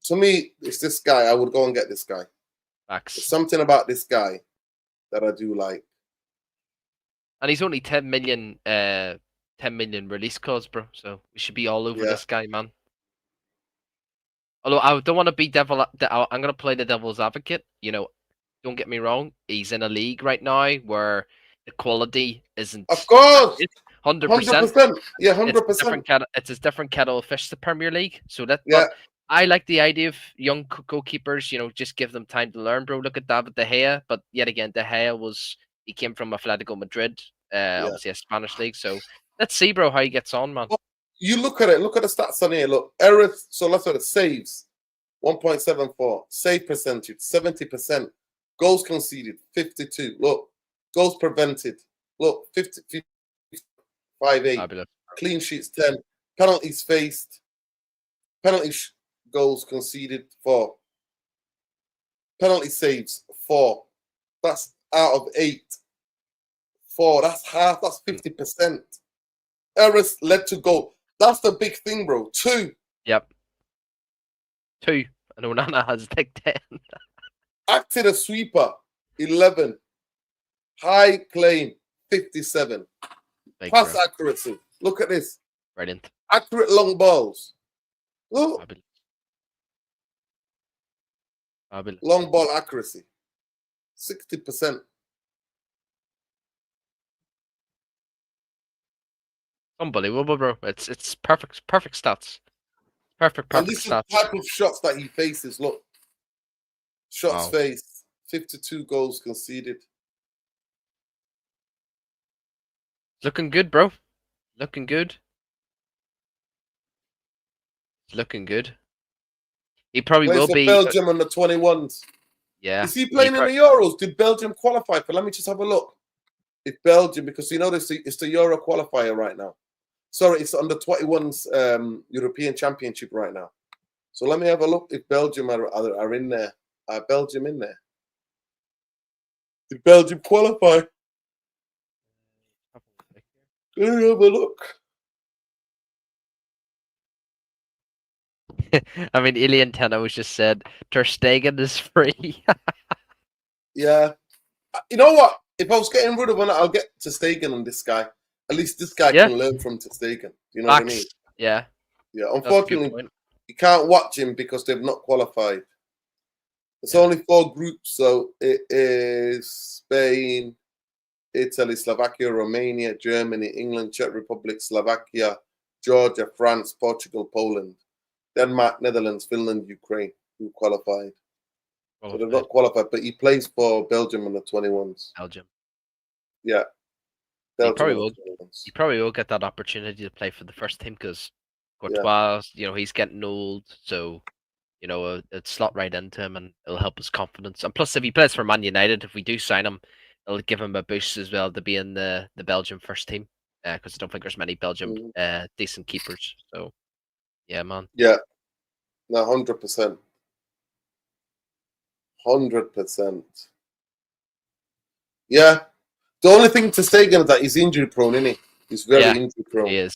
To me, it's this guy. I would go and get this guy. Facts. There's something about this guy that I do like. And he's only 10 million release codes, bro. So we should be all over this guy, man. Although I don't want to be I'm gonna play the devil's advocate. You know, don't get me wrong. He's in a league right now where the quality isn't. Of course, 100%. Yeah, 100%. It's a different kettle of fish. The Premier League. So that. Yeah. But I like the idea of young goalkeepers. You know, just give them time to learn, bro. Look at David De Gea. But yet again, De Gea he came from Atletico Madrid, obviously a Spanish league. So let's see, bro, how he gets on, man. Well, you look at it. Look at the stats on here. Look, errors. So let's look at saves. 1.74. Save percentage. 70%. Goals conceded. 52. Look, goals prevented. Look, 55.8. Clean sheets 10. Penalties faced. Goals conceded 4. Penalty saves 4. That's out of 8. 4. That's half. That's 50%. Errors led to goal. That's the big thing, bro. 2. Yep. 2. And Onana has like 10. Acted a sweeper 11. High claim 57. Pass accuracy. Look at this. Brilliant. Accurate long balls. Look. Long ball accuracy. 60%. Unbelievable, bro. It's perfect stats. Perfect And this stats. is the type of shots that he faces. Look. Shots faced. 52 goals conceded. Looking good, bro. Looking good. Looking good. He probably will be. Belgium on the 21s. Yeah. Is he playing in the Euros? Did Belgium qualify for? Let me just have a look. It's Belgium, because you know it's the Euro qualifier right now. Sorry, it's under 21s European Championship right now. So let me have a look if Belgium are in there. Are Belgium in there? Did Belgium qualify? Let me have a look. I mean, Ilian Tenno just said Ter Stegen is free. Yeah. You know what? If I was getting rid of one, I'll get Ter Stegen on this guy. At least this guy can learn from Ter Stegen. You know what I mean? Yeah. Yeah. Unfortunately, you can't watch him because they've not qualified. It's only 4 groups, so it is Spain, Italy, Slovakia, Romania, Germany, England, Czech Republic, Slovakia, Georgia, France, Portugal, Poland, Denmark, Netherlands, Finland, Ukraine, who qualified. So they're not qualified, but he plays for Belgium on the 21s. Belgium. Yeah. Belgium he probably will get that opportunity to play for the first team because Courtois, you know, he's getting old, so you know it'll slot right into him and it'll help his confidence. And plus, if he plays for Man United, if we do sign him, it'll give him a boost as well to be in the Belgium first team. Because I don't think there's many Belgium decent keepers. So yeah, man. Yeah. No, 100%. 100%. Yeah. The only thing to say again is that he's injury prone, isn't he? He's very injury prone. He is.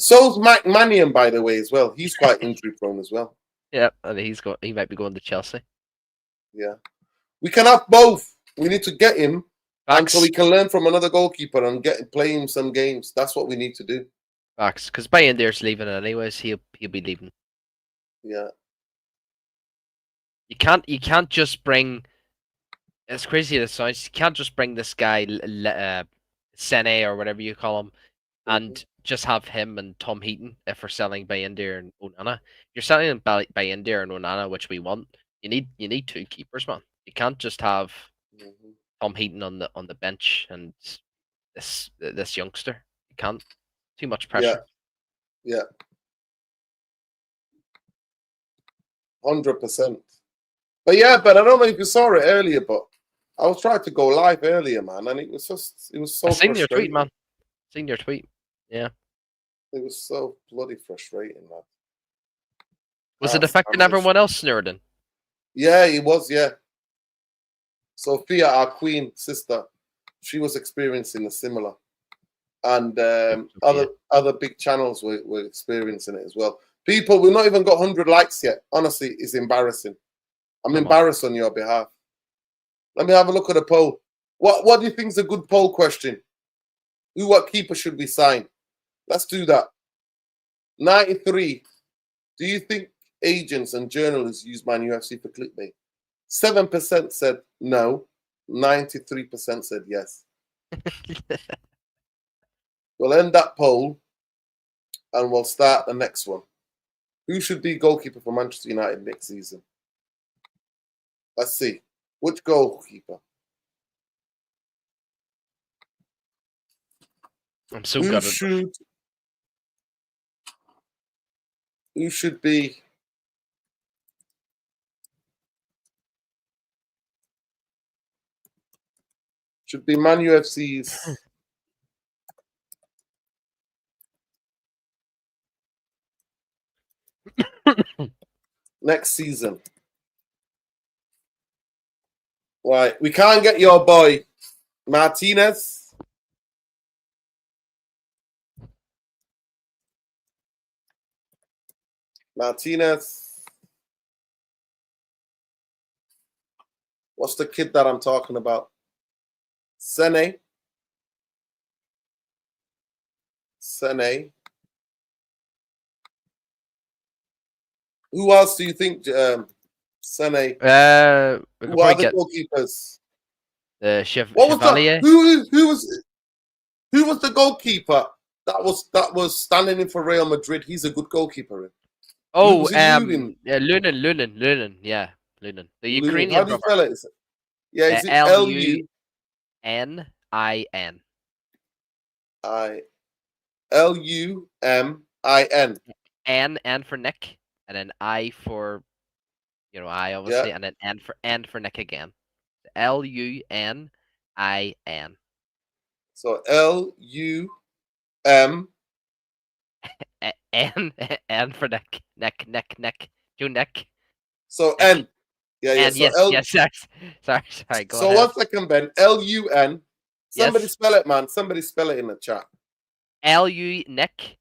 So's Mike Mannion, by the way, as well. He's quite injury prone as well. Yeah, and he might be going to Chelsea. Yeah. We can have both. We need to get him and so we can learn from another goalkeeper and play him some games. That's what we need to do. Facts, because Bayindir's leaving anyways. He'll be leaving. Yeah. You can't just bring. It's crazy that sounds. You can't just bring this guy, Sene or whatever you call him, and just have him and Tom Heaton if we're selling Bayindir and Onana. You're selling Bayindir and Onana, which we want. You need 2 keepers, man. You can't just have Tom Heaton on the bench and this youngster. You can't. Too much pressure. Yeah. 100%. But I don't know if you saw it earlier, but I was trying to go live earlier, man, and it was so I seen your tweet, man. Seen your tweet. Yeah. It was so bloody frustrating, man. Was it affecting everyone else, Snurden? Yeah, it was, yeah. Sophia, our queen sister, She was experiencing a similar, and Yeah. other big channels were experiencing it as well. People, we've not even got 100 likes yet. Honestly, it's embarrassing. I'm Come on. embarrassed on your behalf. Let me have a look at the poll. What do you think is a good poll question? What keeper should we sign? Let's do that. 93. Do you think agents and journalists use Man UFC for clickbait? 7% said no. 93% said yes. We'll end that poll and we'll start the next one. Who should be goalkeeper for Manchester United next season? Let's see. Which goalkeeper? I'm so good at this. Who should be Man UFC's next season? Right, we can't get your boy Martinez. What's the kid that I'm talking about? Sene. Who else do you think, Sene? We could Who are probably the get goalkeepers? What was Chevalier. Who was the goalkeeper that was standing in for Real Madrid? He's a good goalkeeper. Oh, Lunin? yeah, Lunin, yeah, Lunin, the Ukrainian How do you spell it? Yeah, is it Lunin? Lumin? N for Nick, and then I for I obviously, and then N for Nick again. Lunin. So Lum. N for Nick. Nick. Do Nick. So N. Yeah. N, So yes. Sorry. Go so ahead. 1 second, Ben. Lun. Somebody Yes. spell it, man. Somebody spell it in the chat. Nick.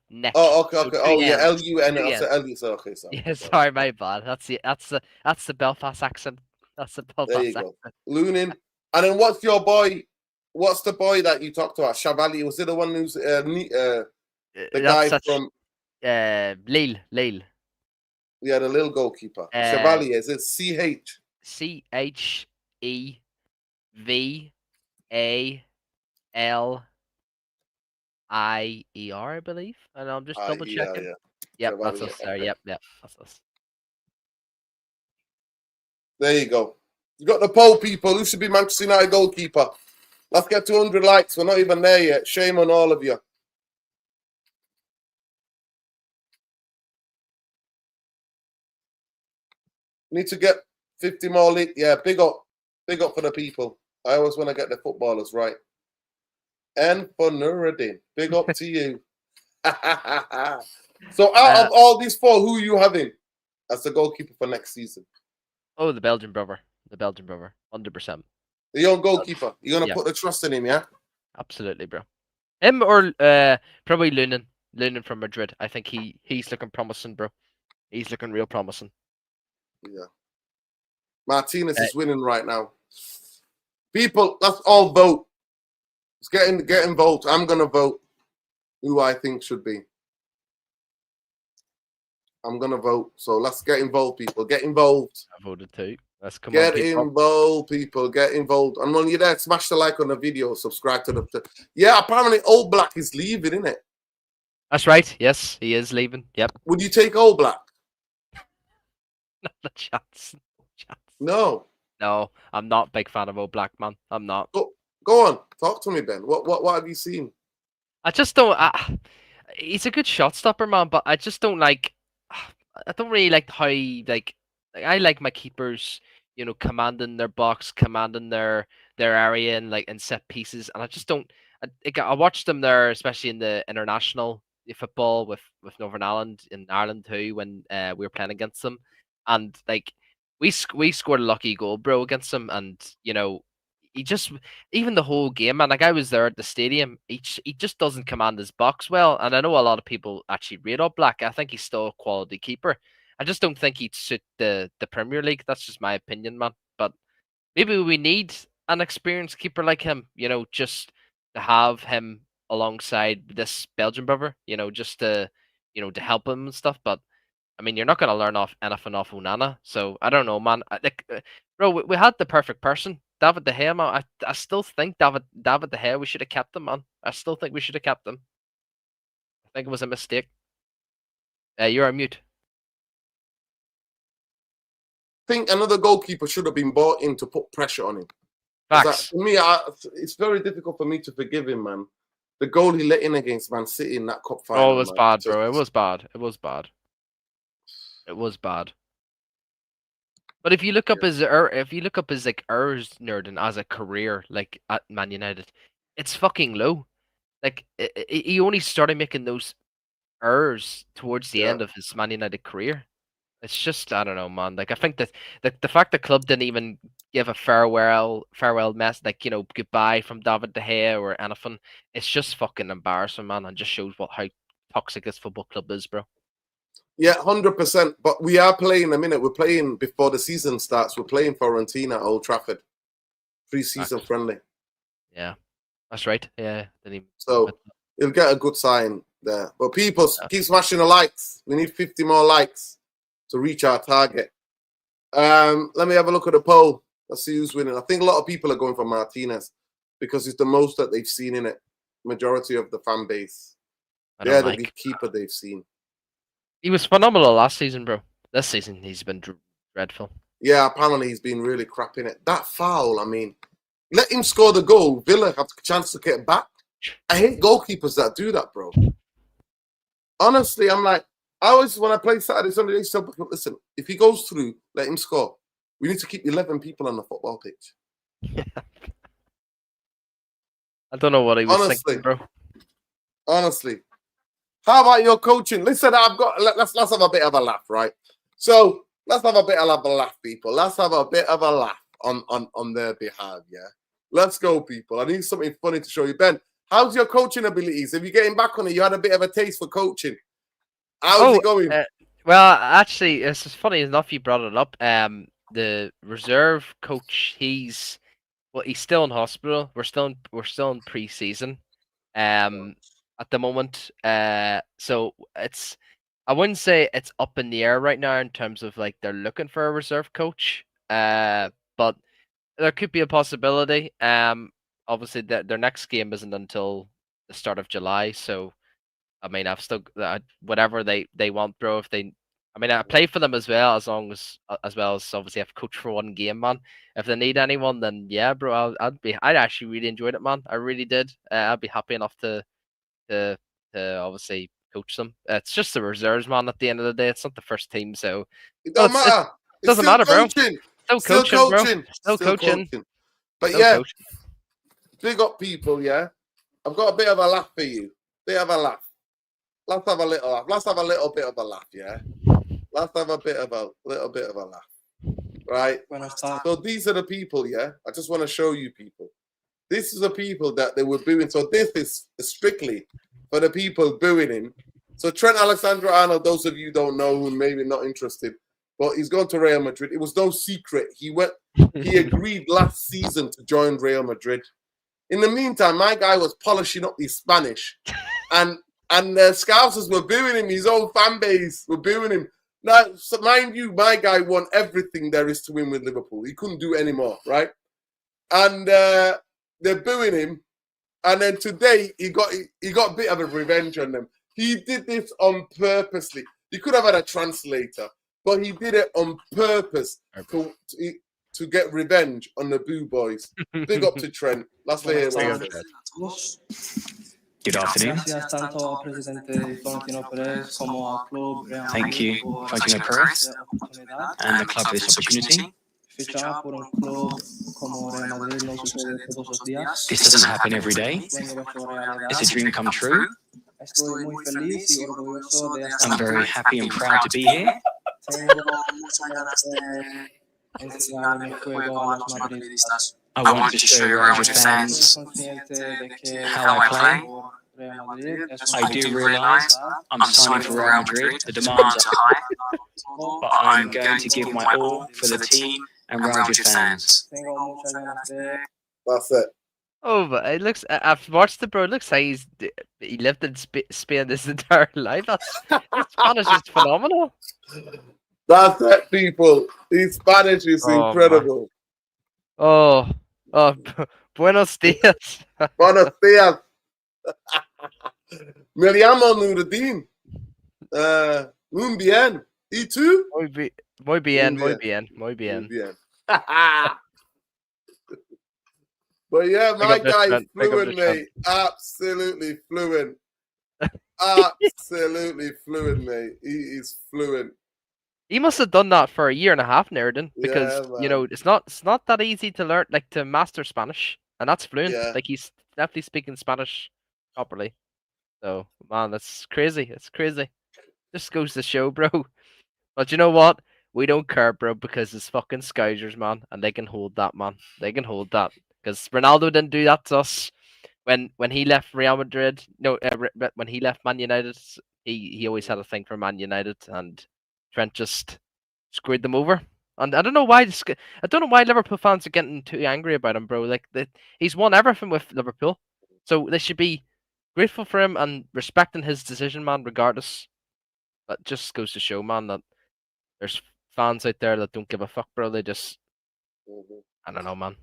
Nick. Oh, okay. So Oh, yeah. N's. Lun. L-U. So okay. Sorry. Yeah, sorry, my bad. That's the Belfast accent. That's the Belfast There you accent. go. Lunin. And then what's your boy? What's the boy that you talked about? Chevalier. Was it the one who's the guy from Lille. Yeah, the little goalkeeper. Chevalier. Is it CH? CHEVALIER, I believe. And I'm just double checking. Yeah. Yep, Chevalier, that's us there. okay. Yep, that's us. There you go. You got the poll, people. Who should be Manchester United goalkeeper? Let's get to 100 likes. We're not even there yet. Shame on all of you. Need to get 50 more likes. Yeah, big up for the people. I always want to get the footballers right. And for Nuruddin, big up to you. So out of all these four, who are you having as the goalkeeper for next season? Oh, the Belgian brother. 100%. The young goalkeeper. You're going to put the trust in him, yeah? Absolutely, bro. Him or probably Lunin. Lunin from Madrid. I think he's looking promising, bro. He's looking real promising. Yeah. Martinez is winning right now. People, let's all vote. Let's get involved. I'm going to vote who I think should be. I'm going to vote. So let's get involved, people. Get involved. I voted too. Let's come get on, people. Involved, people. Get involved. And when you're there, smash the like on the video. Subscribe to the... Yeah, apparently Old Black is leaving, isn't it? That's right. Yes, he is leaving. Yep. Would you take Old Black? Not a chance. No. No, I'm not a big fan of Old Black, man. I'm not. Go on. Talk to me, Ben. What have you seen? I just don't... he's a good shot stopper, man, but I just don't like... I don't really like how he, I like my keepers, commanding their box, commanding their area and set pieces, and I just don't... I watched them there, especially in the international football with Northern Ireland, in Ireland too, when we were playing against them, and we scored a lucky goal, bro, against them, and just even the whole game, man. Like I was there at the stadium. He just doesn't command his box well, and I know a lot of people actually rate up Black. I think he's still a quality keeper. I just don't think he'd suit the Premier League. That's just my opinion, man. But maybe we need an experienced keeper like him. Just to have him alongside this Belgian brother. Just to help him and stuff. But I mean, you're not going to learn anything off Onana. So I don't know, man. Bro, we had the perfect person, David De Gea, man. I still think David De Gea, we should have kept him, man. I still think we should have kept him. I think it was a mistake. You're on mute. I think another goalkeeper should have been brought in to put pressure on him. Facts. For me, it's very difficult for me to forgive him, man. The goal he let in against Man City in that cup final. Oh, it was bad, bro. It was bad. It was bad. It was bad. But if you look up his like errors nerding as a career, like at Man United, it's fucking low. Like he only started making those errors towards the end of his Man United career. It's just, I don't know, man. Like I think that the fact the club didn't even give a farewell mess, like goodbye from David De Gea or anything. It's just fucking embarrassing, man, and just shows how toxic this football club is, bro. Yeah, 100%. But we are playing a minute. We're playing before the season starts. We're playing Fiorentina at Old Trafford, pre-season friendly. Yeah, that's right. Yeah, so you'll get a good sign there. But people, keep smashing the likes. We need 50 more likes to reach our target. Let me have a look at the poll. Let's see who's winning. I think a lot of people are going for Martinez because it's the most that they've seen in it. Majority of the fan base. Yeah, the keeper they've seen. He was phenomenal last season, bro. This season, he's been dreadful. Yeah, apparently he's been really crap in it. That foul, I mean, let him score the goal. Villa have the chance to get back. I hate goalkeepers that do that, bro. Honestly, I'm like, when I play Saturday, Sunday, listen, if he goes through, let him score. We need to keep 11 people on the football pitch. I don't know what he was thinking, bro. Honestly. How about your coaching? Listen, let's have a bit of a laugh, right? So let's have a bit of a laugh, people. Let's have a bit of a laugh on their behalf, yeah? Let's go, people. I need something funny to show you. Ben, how's your coaching abilities? If you're getting back on it, you had a bit of a taste for coaching. How's it going? Well, actually, it's just funny enough you brought it up. The reserve coach, he's still in hospital. We're still in pre-season. At the moment, so I wouldn't say it's up in the air right now in terms of like they're looking for a reserve coach. But there could be a possibility. Obviously their next game isn't until the start of July, so I mean I've still whatever they want, bro. I play for them as well as obviously I've coached for one game, man. If they need anyone, then yeah, bro, I'd actually really enjoyed it, man. I really did. I'd be happy enough to obviously coach them. It's just the reserves, man. At the end of the day, it's not the first team, so it don't matter. It doesn't matter, bro. Still coaching, bro. Still coaching. But yeah, big up, people. Yeah, I've got a bit of a laugh for you. Bit of a laugh. Let's have a little laugh. Let's have a little bit of a laugh. Yeah. Let's have a little bit of a laugh. Right. So these are the people. Yeah. I just want to show you people. This is the people that they were booing. So this is strictly for the people booing him. So Trent Alexander-Arnold, those of you don't know who maybe not interested, but he's gone to Real Madrid. It was no secret. He agreed last season to join Real Madrid. In the meantime, my guy was polishing up his Spanish. And the Scousers were booing him. His own fan base were booing him. Now, so mind you, my guy won everything there is to win with Liverpool. He couldn't do any more, right? And they're booing him, and then today he got a bit of a revenge on them. He did this on purposely. He could have had a translator, but he did it on purpose to get revenge on the Boo Boys. Big up to Trent. Let's hear what he says. Good afternoon. Thank you, Florentino Perez, and the club for this opportunity. This doesn't happen every day. It's a dream come true. I'm very happy and proud to be here. I want to show Real Madrid fans how I play. I do realise I'm signing for Real Madrid. The demands are high, but I'm going to give my all for the team and Real Madrid fans. That's it. Oh, but it looks. I've watched the bro. It looks like he lived in Spain this entire life. His Spanish is phenomenal. That's it, people. His Spanish is Oh, incredible. Oh, buenos dias. Buenos dias. Me llamo Nuruddin. Muy bien. ¿Y tú? Muy bien, muy bien, muy bien. Muy bien. But yeah, my guy is fluent, mate. Absolutely fluent. Absolutely fluent, mate. He is fluent. He must have done that for a year and a half, Nerden, Yeah, because you man. know it's not that easy to learn, like to master Spanish, and that's fluent. Yeah. Like he's definitely speaking Spanish properly. So man, that's crazy. It's crazy. Just goes to show, bro. But you know what? We don't care, bro, because it's fucking Scousers, man, and they can hold that, man. They can hold that because Ronaldo didn't do that to us when he left Real Madrid. No, when he left Man United, he always had a thing for Man United, and Trent just screwed them over. And I don't know why Liverpool fans are getting too angry about him, bro. Like he's won everything with Liverpool, so they should be grateful for him and respecting his decision, man. Regardless, that just goes to show, man, that there's fans out there that don't give a fuck, bro. They just, I don't know, man.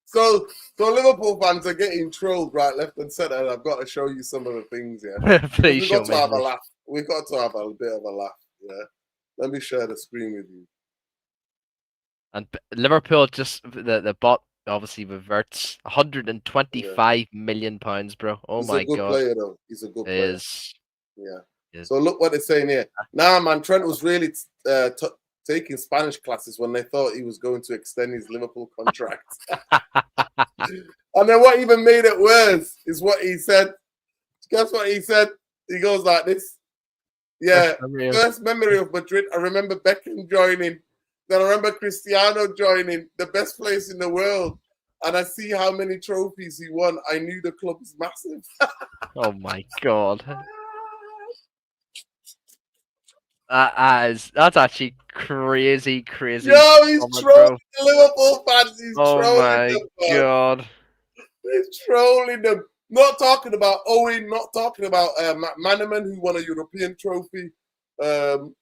So Liverpool fans are getting trolled right, left, and centre. And I've got to show you some of the things, yeah. Please We've show got me. to have a laugh. We've got to have a bit of a laugh, yeah. Let me share the screen with you. And Liverpool just the bot obviously reverts 125 million pounds, bro. Oh He's my a good god, player, though. He's a good player. is Yeah. So look what they're saying here. Nah, man, Trent was really taking Spanish classes when they thought he was going to extend his Liverpool contract. And then what even made it worse is what he said. Guess what he said? He goes like this. Yeah, first memory of Madrid. I remember Beckham joining. Then I remember Cristiano joining, the best place in the world. And I see how many trophies he won. I knew the club was massive. Oh my god. That's actually crazy. Yo, he's trolling the Liverpool fans. He's trolling my them. God. He's trolling them. Not talking about Owen, not talking about Maneman, who won a European trophy. Xabi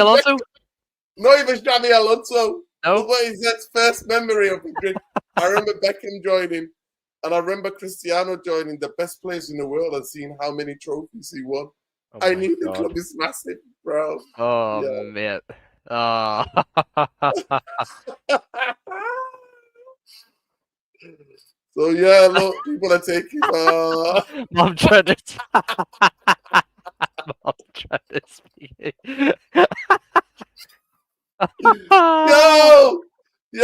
Alonso? Not even Xabi Alonso. No. Look what he said, first memory of Madrid. I remember Beckham joining, and I remember Cristiano joining, the best players in the world, and seeing how many trophies he won. Oh I knew the club is massive, bro. Oh, man. Oh. So, yeah, look, people are taking... Mom tried to... Mom tried to speak. Yo, we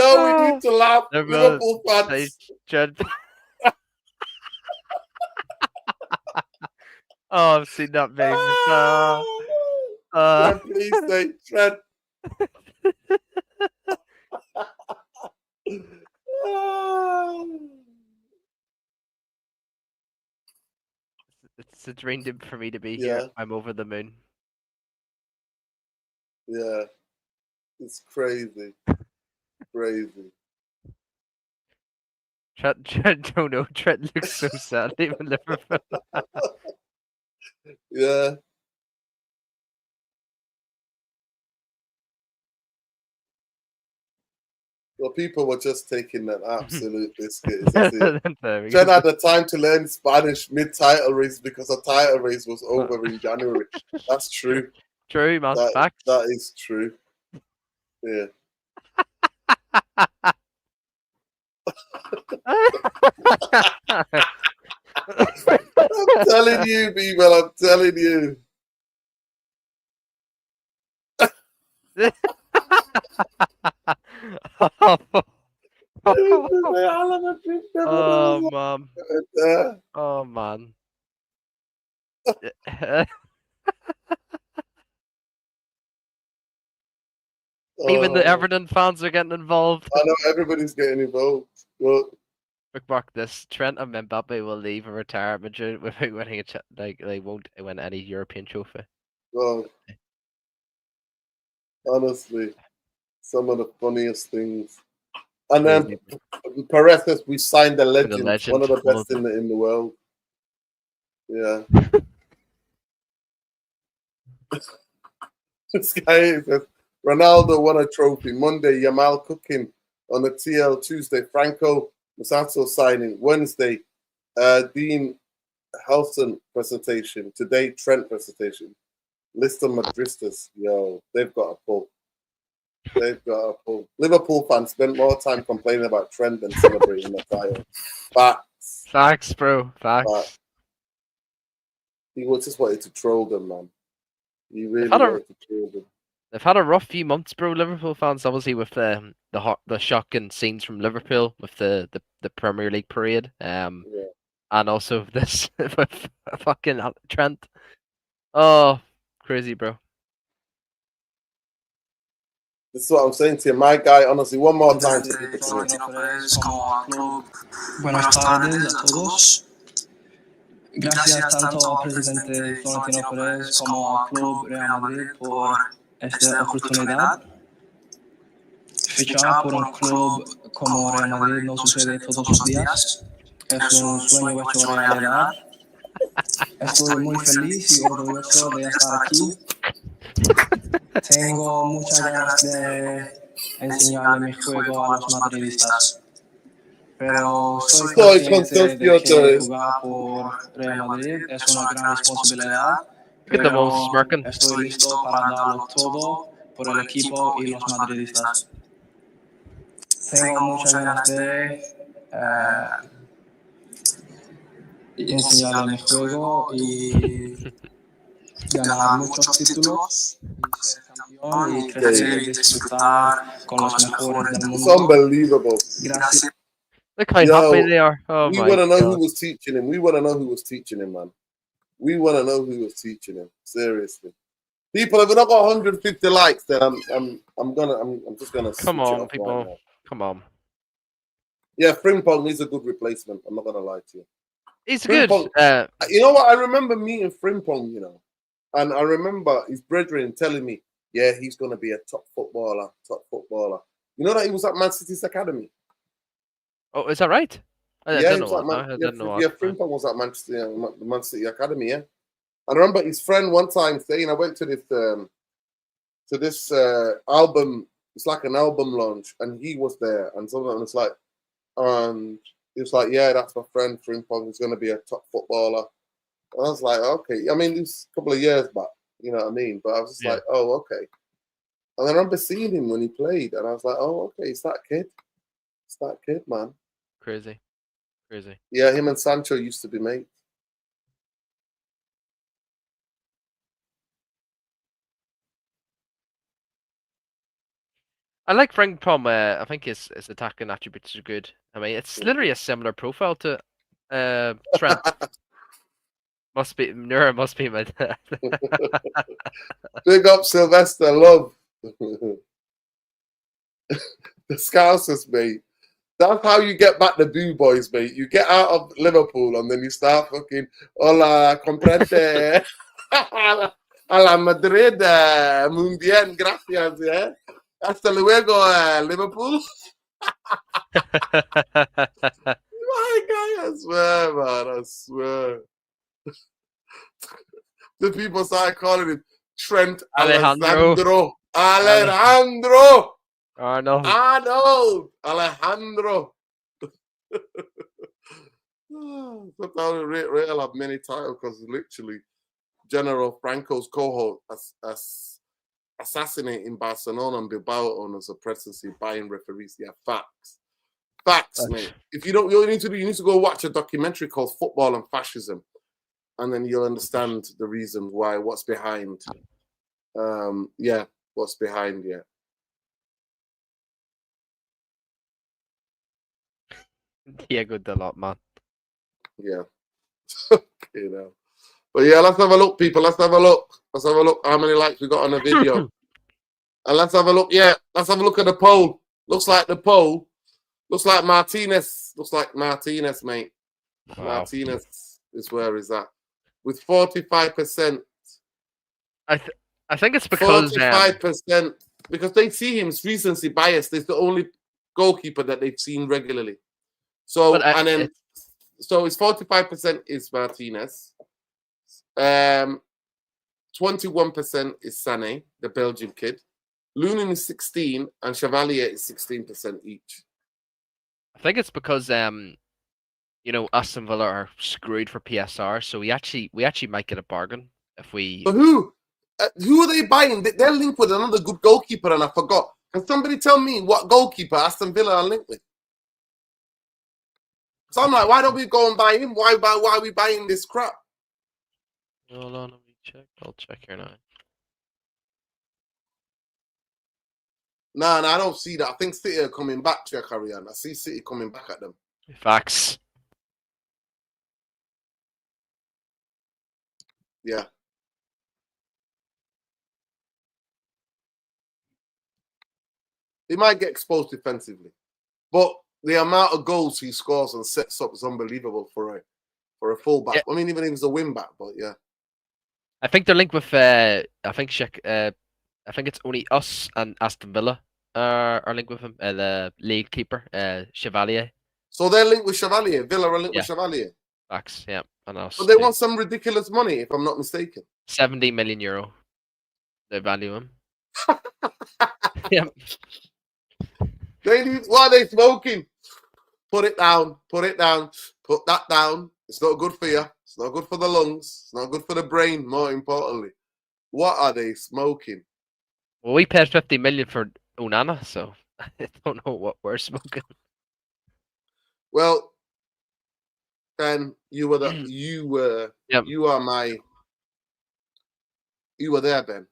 need to laugh. Liverpool fans. Oh, I've seen that meme. Please say Trent. It's a dream for me to be here. I'm over the moon. Yeah, it's crazy. Crazy. Trent looks so sad. Even Liverpool. Yeah. Well, people were just taking an absolute biscuit. Trent had the time to learn Spanish mid-title race because the title race was over in January. That's true. True, man. Facts. That is true. Yeah. I'm telling you, people. I'm telling you. Oh, mom. Oh, man. Even the Oh, Everton fans are getting involved. I know everybody's getting involved. Well, Quick mark this: Trent and Mbappe will leave and retire at Madrid without winning they won't win any European trophy. well, honestly, some of the funniest things. And then Crazy. Perez says we signed the legend, legend, one of the one of best in the world. Yeah. This guy says Ronaldo won a trophy. Monday, Yamal cooking on the TL. Tuesday, Franco Musato signing. Wednesday, Dean Helson presentation. Today, Trent presentation. List of Madristas. Yo, they've got a pull. They've got a pull. Liverpool fans spent more time complaining about Trent than celebrating the title. Facts. Facts, bro. Facts. Facts. He just wanted to troll them, man. He really had a- wanted to troll them. They've had a rough few months, bro. Liverpool fans, obviously, with the shocking scenes from Liverpool with the Premier League parade, Yeah. and also this with fucking Trent. Oh, crazy, bro. This is what I'm saying to you, my guy. Honestly, one more time to keep it to me. Buenas tardes a todos. Gracias tanto al presidente Florentino Pérez como al Club Real Madrid por esta oportunidad. Fichar por un club como Real Madrid no sucede todos los días. Es un sueño hecho realidad. Estoy muy feliz y orgulloso de estar aquí. Tengo muchas ganas de enseñarle mi juego a los madridistas. Pero soy consciente de que jugar por Real Madrid es una gran responsabilidad. Look at them all smirking. Estoy listo para darlo todo por el equipo y los madridistas. Tengo muchas ganas de enseñarle mi juego y ganar muchos títulos y ser campeón y crecer y disfrutar con los mejores del It's mundo. unbelievable. Gracias. Look how Yo, happy they are. Oh We my want to know who god. was teaching him. We want to know who was teaching him, man. We want to know who was teaching him. Seriously, people, if we're not got 150 likes, then I'm just gonna Come switch it on, off people. right now. Come on. Yeah, Frimpong is a good replacement. I'm not gonna lie to you. He's good. Frimpong, you know what? I remember meeting Frimpong, you know, and I remember his brethren telling me, yeah, he's gonna be a top footballer, top footballer. You know that he was at Man City's academy. Oh, is that right? I Yeah, didn't he know was at that. Man, I yeah, didn't know yeah, that. Frimpong was at the Man City academy. Yeah, and I remember his friend one time saying, I went to this album. It's like an album launch, and he was there, and someone was like, he was like, yeah, that's my friend Frimpong. He's going to be a top footballer. And I was like, okay. I mean, this a couple of years back, you know what I mean? But I was just Yeah. like, oh, okay. And I remember seeing him when he played, and I was like, oh, okay, it's that kid. It's that kid, man. Crazy. Crazy. Yeah, him and Sancho used to be mates. I like Frank Pom. I think his attacking attributes are good. I mean, it's literally a similar profile to Trent. Must be Nura. Must be my dad. Big up Sylvester, love. The Scousers, mate. That's how you get back the Boo Boys, mate. You get out of Liverpool and then you start fucking, hola, comprende. A la Madrid, muy bien, gracias, yeah. Hasta luego, Liverpool. My guy, I swear, man, I swear. The people started calling him Trent Alejandro. Alejandro. Arnold. Alejandro. That's how Real have many titles because literally General Franco's cohort assassinating Barcelona and Bilbao owners of presidency, buying referees. Yeah, facts, mate. If you don't, you need to go watch a documentary called Football and Fascism, and then you'll understand the reason why, what's behind. What's behind, yeah. Diego Dalot, man. Yeah. You know. But yeah, let's have a look, people. Let's have a look. How many likes we got on the video. And let's have a look. Yeah, let's have a look at the poll. Looks like Martinez. Looks like Martinez, mate. Wow. Martinez is where is that? With 45%. I think it's because 45%, because they see him as recency biased. It's the only goalkeeper that they've seen regularly. So so it's 45% is Martinez. 21% is Sané, the Belgian kid. Lunin is 16 and Chevalier is 16% each. I think it's because Aston Villa are screwed for PSR, so we actually might get a bargain if we. But who are they buying? They're linked with another good goalkeeper, and I forgot. Can somebody tell me what goalkeeper Aston Villa are linked with? So I'm like, why don't we go and buy him? Why are we buying this crap? Hold on, let me check. I'll check here now. No, I don't see that. I think City are coming back to Carrion. I see City coming back at them. Facts. Yeah. He might get exposed defensively, but the amount of goals he scores and sets up is unbelievable for a fullback. Yeah. I mean, even if he's a wing back, but yeah. I think they're linked with. I think it's only us and Aston Villa are linked with him. The league keeper, Chevalier. So they're linked with Chevalier. Villa are linked with Chevalier. Facts, yeah, and us. So they want some ridiculous money, if I'm not mistaken. 70 million euro. They value him. Yeah. What are they smoking? Put it down. Put it down. Put that down. It's not good for you. It's not good for the lungs. It's not good for the brain, more importantly. What are they smoking? Well, we paid 50 million for Onana, so I don't know what we're smoking. Well, Ben, you were there, Ben.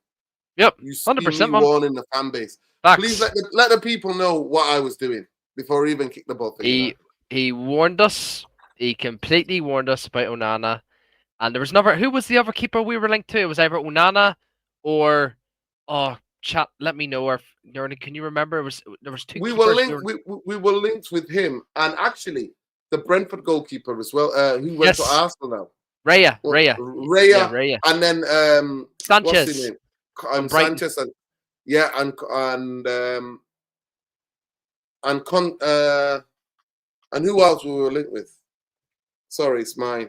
Yep. You see 100%, me warning the fan base. Facts. Please let the people know what I was doing before he even kicked the ball. He warned us. He completely warned us about Onana. And there was another. Who was the other keeper we were linked to? It was either Onana or chat. Let me know. Or can you remember? There was two. We were linked. We were linked with him, and actually the Brentford goalkeeper as well. Who went to Arsenal now? Raya, and then Sanchez. What's his name? Sanchez and and who else we were linked with? Sorry, it's mine.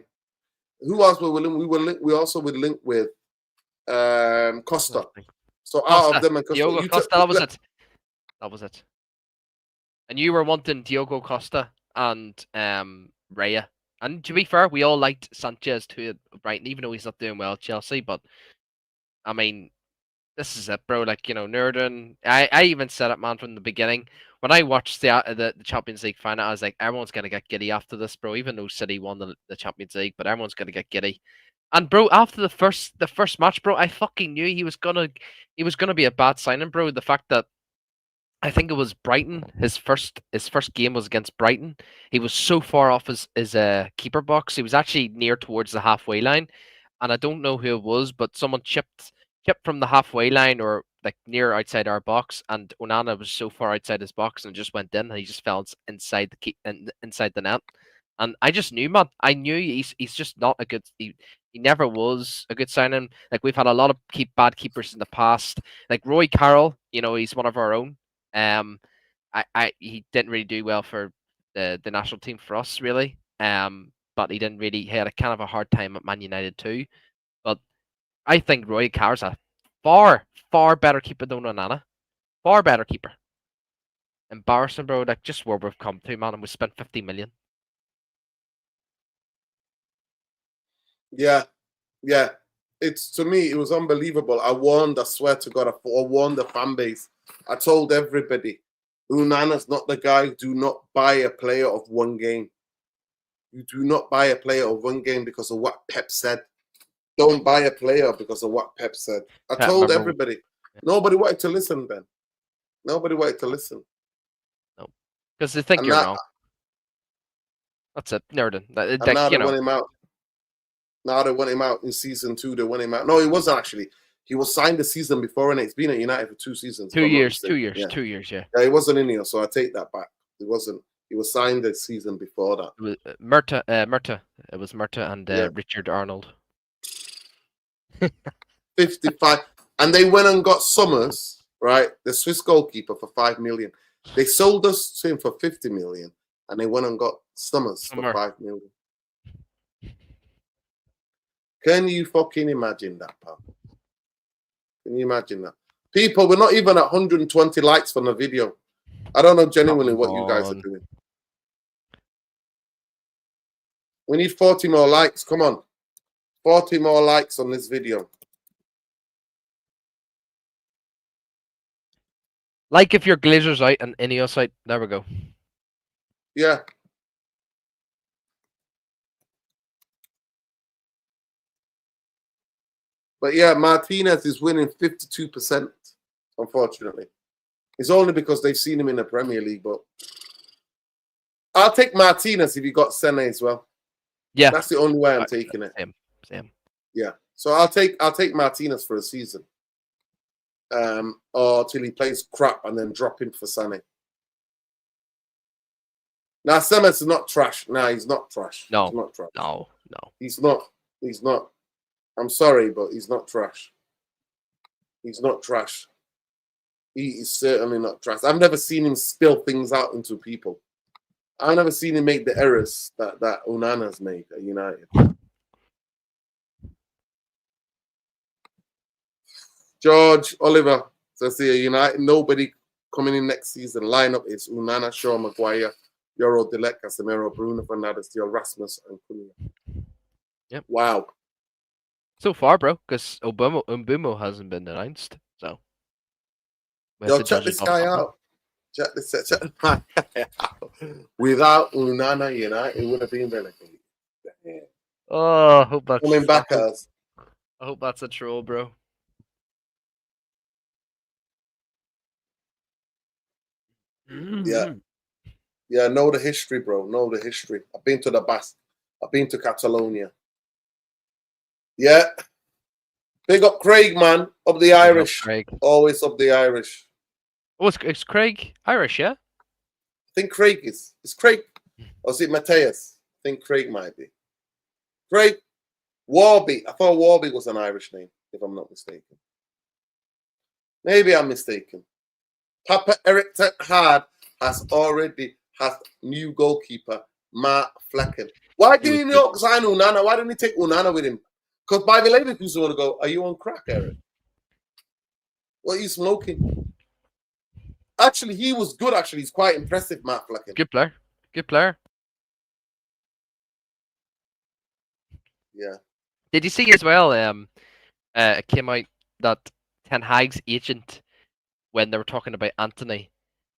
Who else we were linked? We also were linked with Costa. So out of them and Costa, Diogo Costa, that was it. And you were wanting Diogo Costa and Raya. And to be fair, we all liked Sanchez too, right? Even though he's not doing well at Chelsea, but I mean, this is it, bro. Like, Nurden. I even said it, man, from the beginning. When I watched the Champions League final, I was like, everyone's gonna get giddy after this, bro. Even though City won the Champions League, but everyone's gonna get giddy. And bro, after the first match, bro, I fucking knew he was gonna be a bad signing, bro. The fact that I think it was Brighton, his first game was against Brighton. He was so far off his keeper box. He was actually near towards the halfway line, and I don't know who it was, but someone chipped from the halfway line or like near outside our box, and Onana was so far outside his box and just went in, and he just fell inside the net. And I just knew, man. I knew he's just not a good. He never was a good signing. Like, we've had a lot of bad keepers in the past. Like Roy Carroll, he's one of our own. He didn't really do well for the national team for us, really. But he had a kind of a hard time at Man United too. But I think Roy Carroll's a far better keeper than Onana. Far better keeper. Embarrassing, bro. Like, just where we've come to, man, and we spent 50 million. Yeah. To me, it was unbelievable. I swear to God, I warned the fan base. I told everybody, Onana's not the guy. Do not buy a player of one game. You do not buy a player of one game because of what Pep said. Don't buy a player because of what Pep said. I told everybody. Nobody wanted to listen, Ben. Nobody wanted to listen. No. Because they think you're wrong. That's it. Nerdin. Now they want him out. Now they want him out in season 2. They want him out. No, he wasn't actually. He was signed the season before, and he's been at United for 2 seasons. 2 if I'm not years, mistaken. 2 years, Yeah. 2 years. Yeah. Yeah, he wasn't in here, so I take that back. He wasn't. He was signed the season before that. It was Murta. It was Murta and Yeah. Richard Arnold. 55, and they went and got Summers, right? The Swiss goalkeeper for 5 million. They sold us to him for 50 million, and they went and got Summers for 5 million. Can you fucking imagine that, pal? Can you imagine that? People, we're not even at 120 likes from the video. I don't know genuinely what you guys are doing. We need 40 more likes. Come on. 40 more likes on this video. Like if your Glazers out and Ineos out. There we go. Yeah. But yeah, Martinez is winning 52%, unfortunately. It's only because they've seen him in the Premier League, but I'll take Martinez if you got Sene as well. Yeah. That's the only way I'm taking it. Same. Yeah. So I'll take Martinez for a season. Or till he plays crap and then drop him for Sane. Now Semes is not trash. Nah, he's not trash. No. He's not trash. No. He's not. He's not. I'm sorry, but he's not trash. He's not trash. He is certainly not trash. I've never seen him spill things out into people. I've never seen him make the errors that Onana's made at United. George Oliver says here, United, nobody coming in next season. Lineup is Onana, Shaw, Maguire, Euro, Delec, Casemiro, Bruno Fernandes, Steele, Rasmus, and Cunha. Yep. Wow. So far, bro, because Umbumo hasn't been announced, so. Yo, check this guy out. Check this guy out. Without Onana, United, it would have been relegated. Oh, I hope that's coming back at us. I hope that's a troll, bro. Yeah. Yeah, know the history, bro. Know the history. I've been to the Basque. I've been to Catalonia. Yeah. Big up Craig, man. Up the Irish. Craig. Always up the Irish. Oh, it's Craig Irish, yeah? I think Craig is. It's Craig. Or is it Mateus? I think Craig might be. Craig. Warby. I thought Warby was an Irish name, if I'm not mistaken. Maybe I'm mistaken. Papa Eric Ten Hag has already has new goalkeeper, Matt Flecken. Why didn't he not sign Onana? Why didn't he take Onana with him? Because by the lady people want to go, are you on crack, Eric? What are you smoking? Actually, he was good, actually. He's quite impressive, Matt Flecken. Good player. Good player. Yeah. Did you see as well, it came out that Ten Hag's agent, when they were talking about Anthony,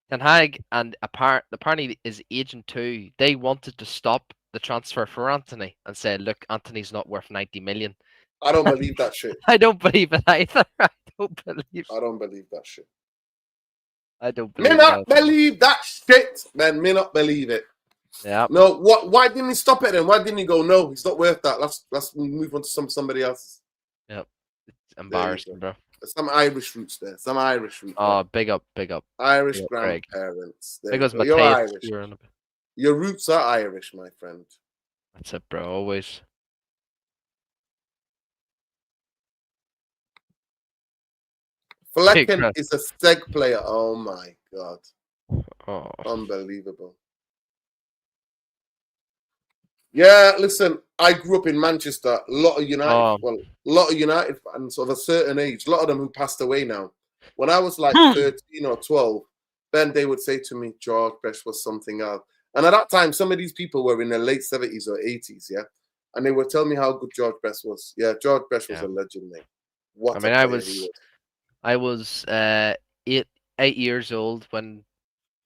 Ten Hag and apparently his agent too, they wanted to stop the transfer for Anthony and said, look, Anthony's not worth 90 million. I don't believe that shit. I don't believe it either. I don't believe that shit. I don't believe Me not believe that shit, man. Me not believe it. Yeah. No, why didn't he stop it then? Why didn't he go, no, he's not worth that. Let's move on to somebody else. Yep. It's embarrassing, bro. There's some Irish roots there. Some Irish roots. Oh, big up. Irish big up, grandparents. Because you're Irish. You're Your roots are Irish, my friend. That's it, bro. Always. Flecken is a Steg player. Oh my god. Oh. Unbelievable. Yeah, listen, I grew up in Manchester. A lot of United fans of a certain age, a lot of them who passed away now. When I was like 13 or 12, then they would say to me, George Best was something else. And at that time, some of these people were in their late 70s or 80s, yeah? And they would tell me how good George Best was. Yeah, George Best was a legend, mate. I was 8 years old when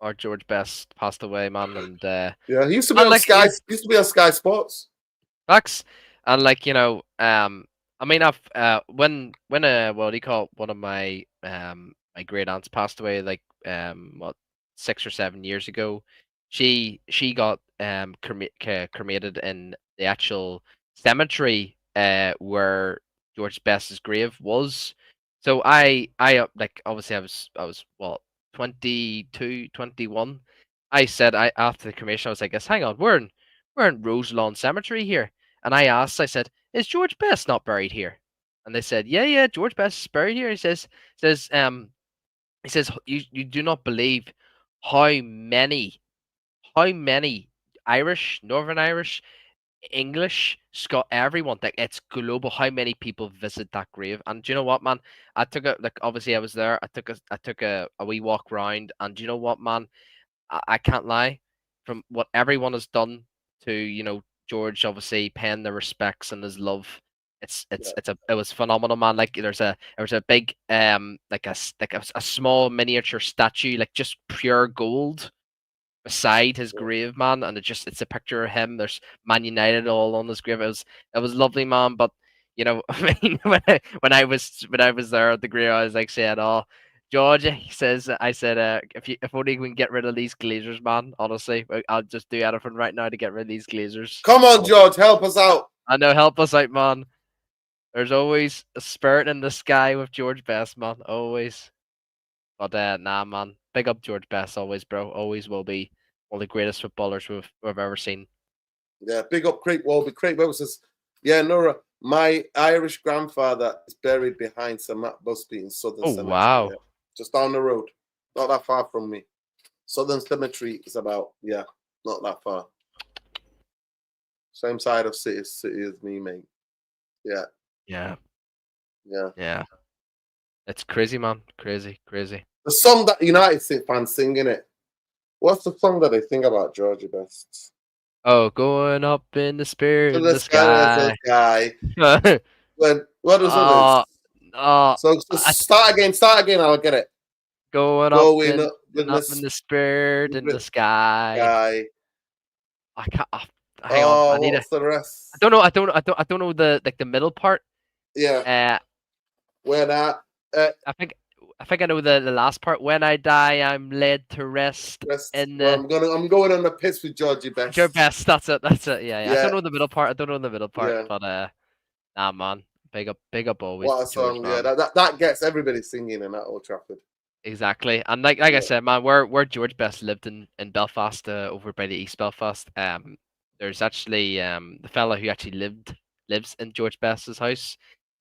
our George Best passed away, man, and yeah, he used to be on Sky. He used to be on Sky Sports. Facts, and like I mean, I've when what do you call it? One of my my great aunts passed away, like 6 or 7 years ago. She got cremated in the actual cemetery where George Best's grave was. So like obviously I was what 22, 21. I said after the cremation I was like, hang on, we're in Roselawn Cemetery here, and I said, is George Best not buried here? And they said, yeah, George Best is buried here. Says he says you do not believe how many Irish, Northern Irish, English, Scott, everyone, like it's global. How many people visit that grave? And do you know what, man? I took a like obviously I was there. I took a wee walk round, and do you know what, man? I can't lie. From what everyone has done to George, obviously paying the respects and his love. It was phenomenal, man. Like there was a big like a small miniature statue, like just pure gold beside his grave, man, and it's a picture of him. There's Man United all on his grave. It was lovely, man. But I mean, when I was there at the grave, I was like saying, "Oh, George," he says, I said, if only we can get rid of these Glazers, man. Honestly, I'll just do anything right now to get rid of these Glazers. Come on, George, help us out. I know, help us out, man. There's always a spirit in the sky with George Best, man. Always. But nah, man. Big up George Best, always, bro. Always will be one of the greatest footballers we've ever seen. Yeah, big up Craig Walby. Craig Walby says, yeah, Nora, my Irish grandfather is buried behind Sir Matt Busby in Southern Cemetery. Wow. Yeah. Just down the road. Not that far from me. Southern Cemetery is about, not that far. Same side of city as me, mate. Yeah. Yeah. Yeah. Yeah. It's crazy, man. Crazy. The song that United fans sing, in it. What's the song that they sing about Georgie Best? Oh, going up in the spirit To in the the sky. What is others? So I start again, I'll get it. going up in the spirit in the sky. I can't. Hang on. What's the rest? I don't know the the middle part. Yeah. When I think I know the last part. When I die, I'm laid to rest. In the... I'm going on the piss with Georgie Best. George Best. That's it. Yeah. I don't know the middle part. But nah, man. Big up always. What a song! George, that gets everybody singing in that Old Trafford. Exactly, and like I said, man, where George Best lived in Belfast, over by the East Belfast. There's actually the fella who actually lives in George Best's house.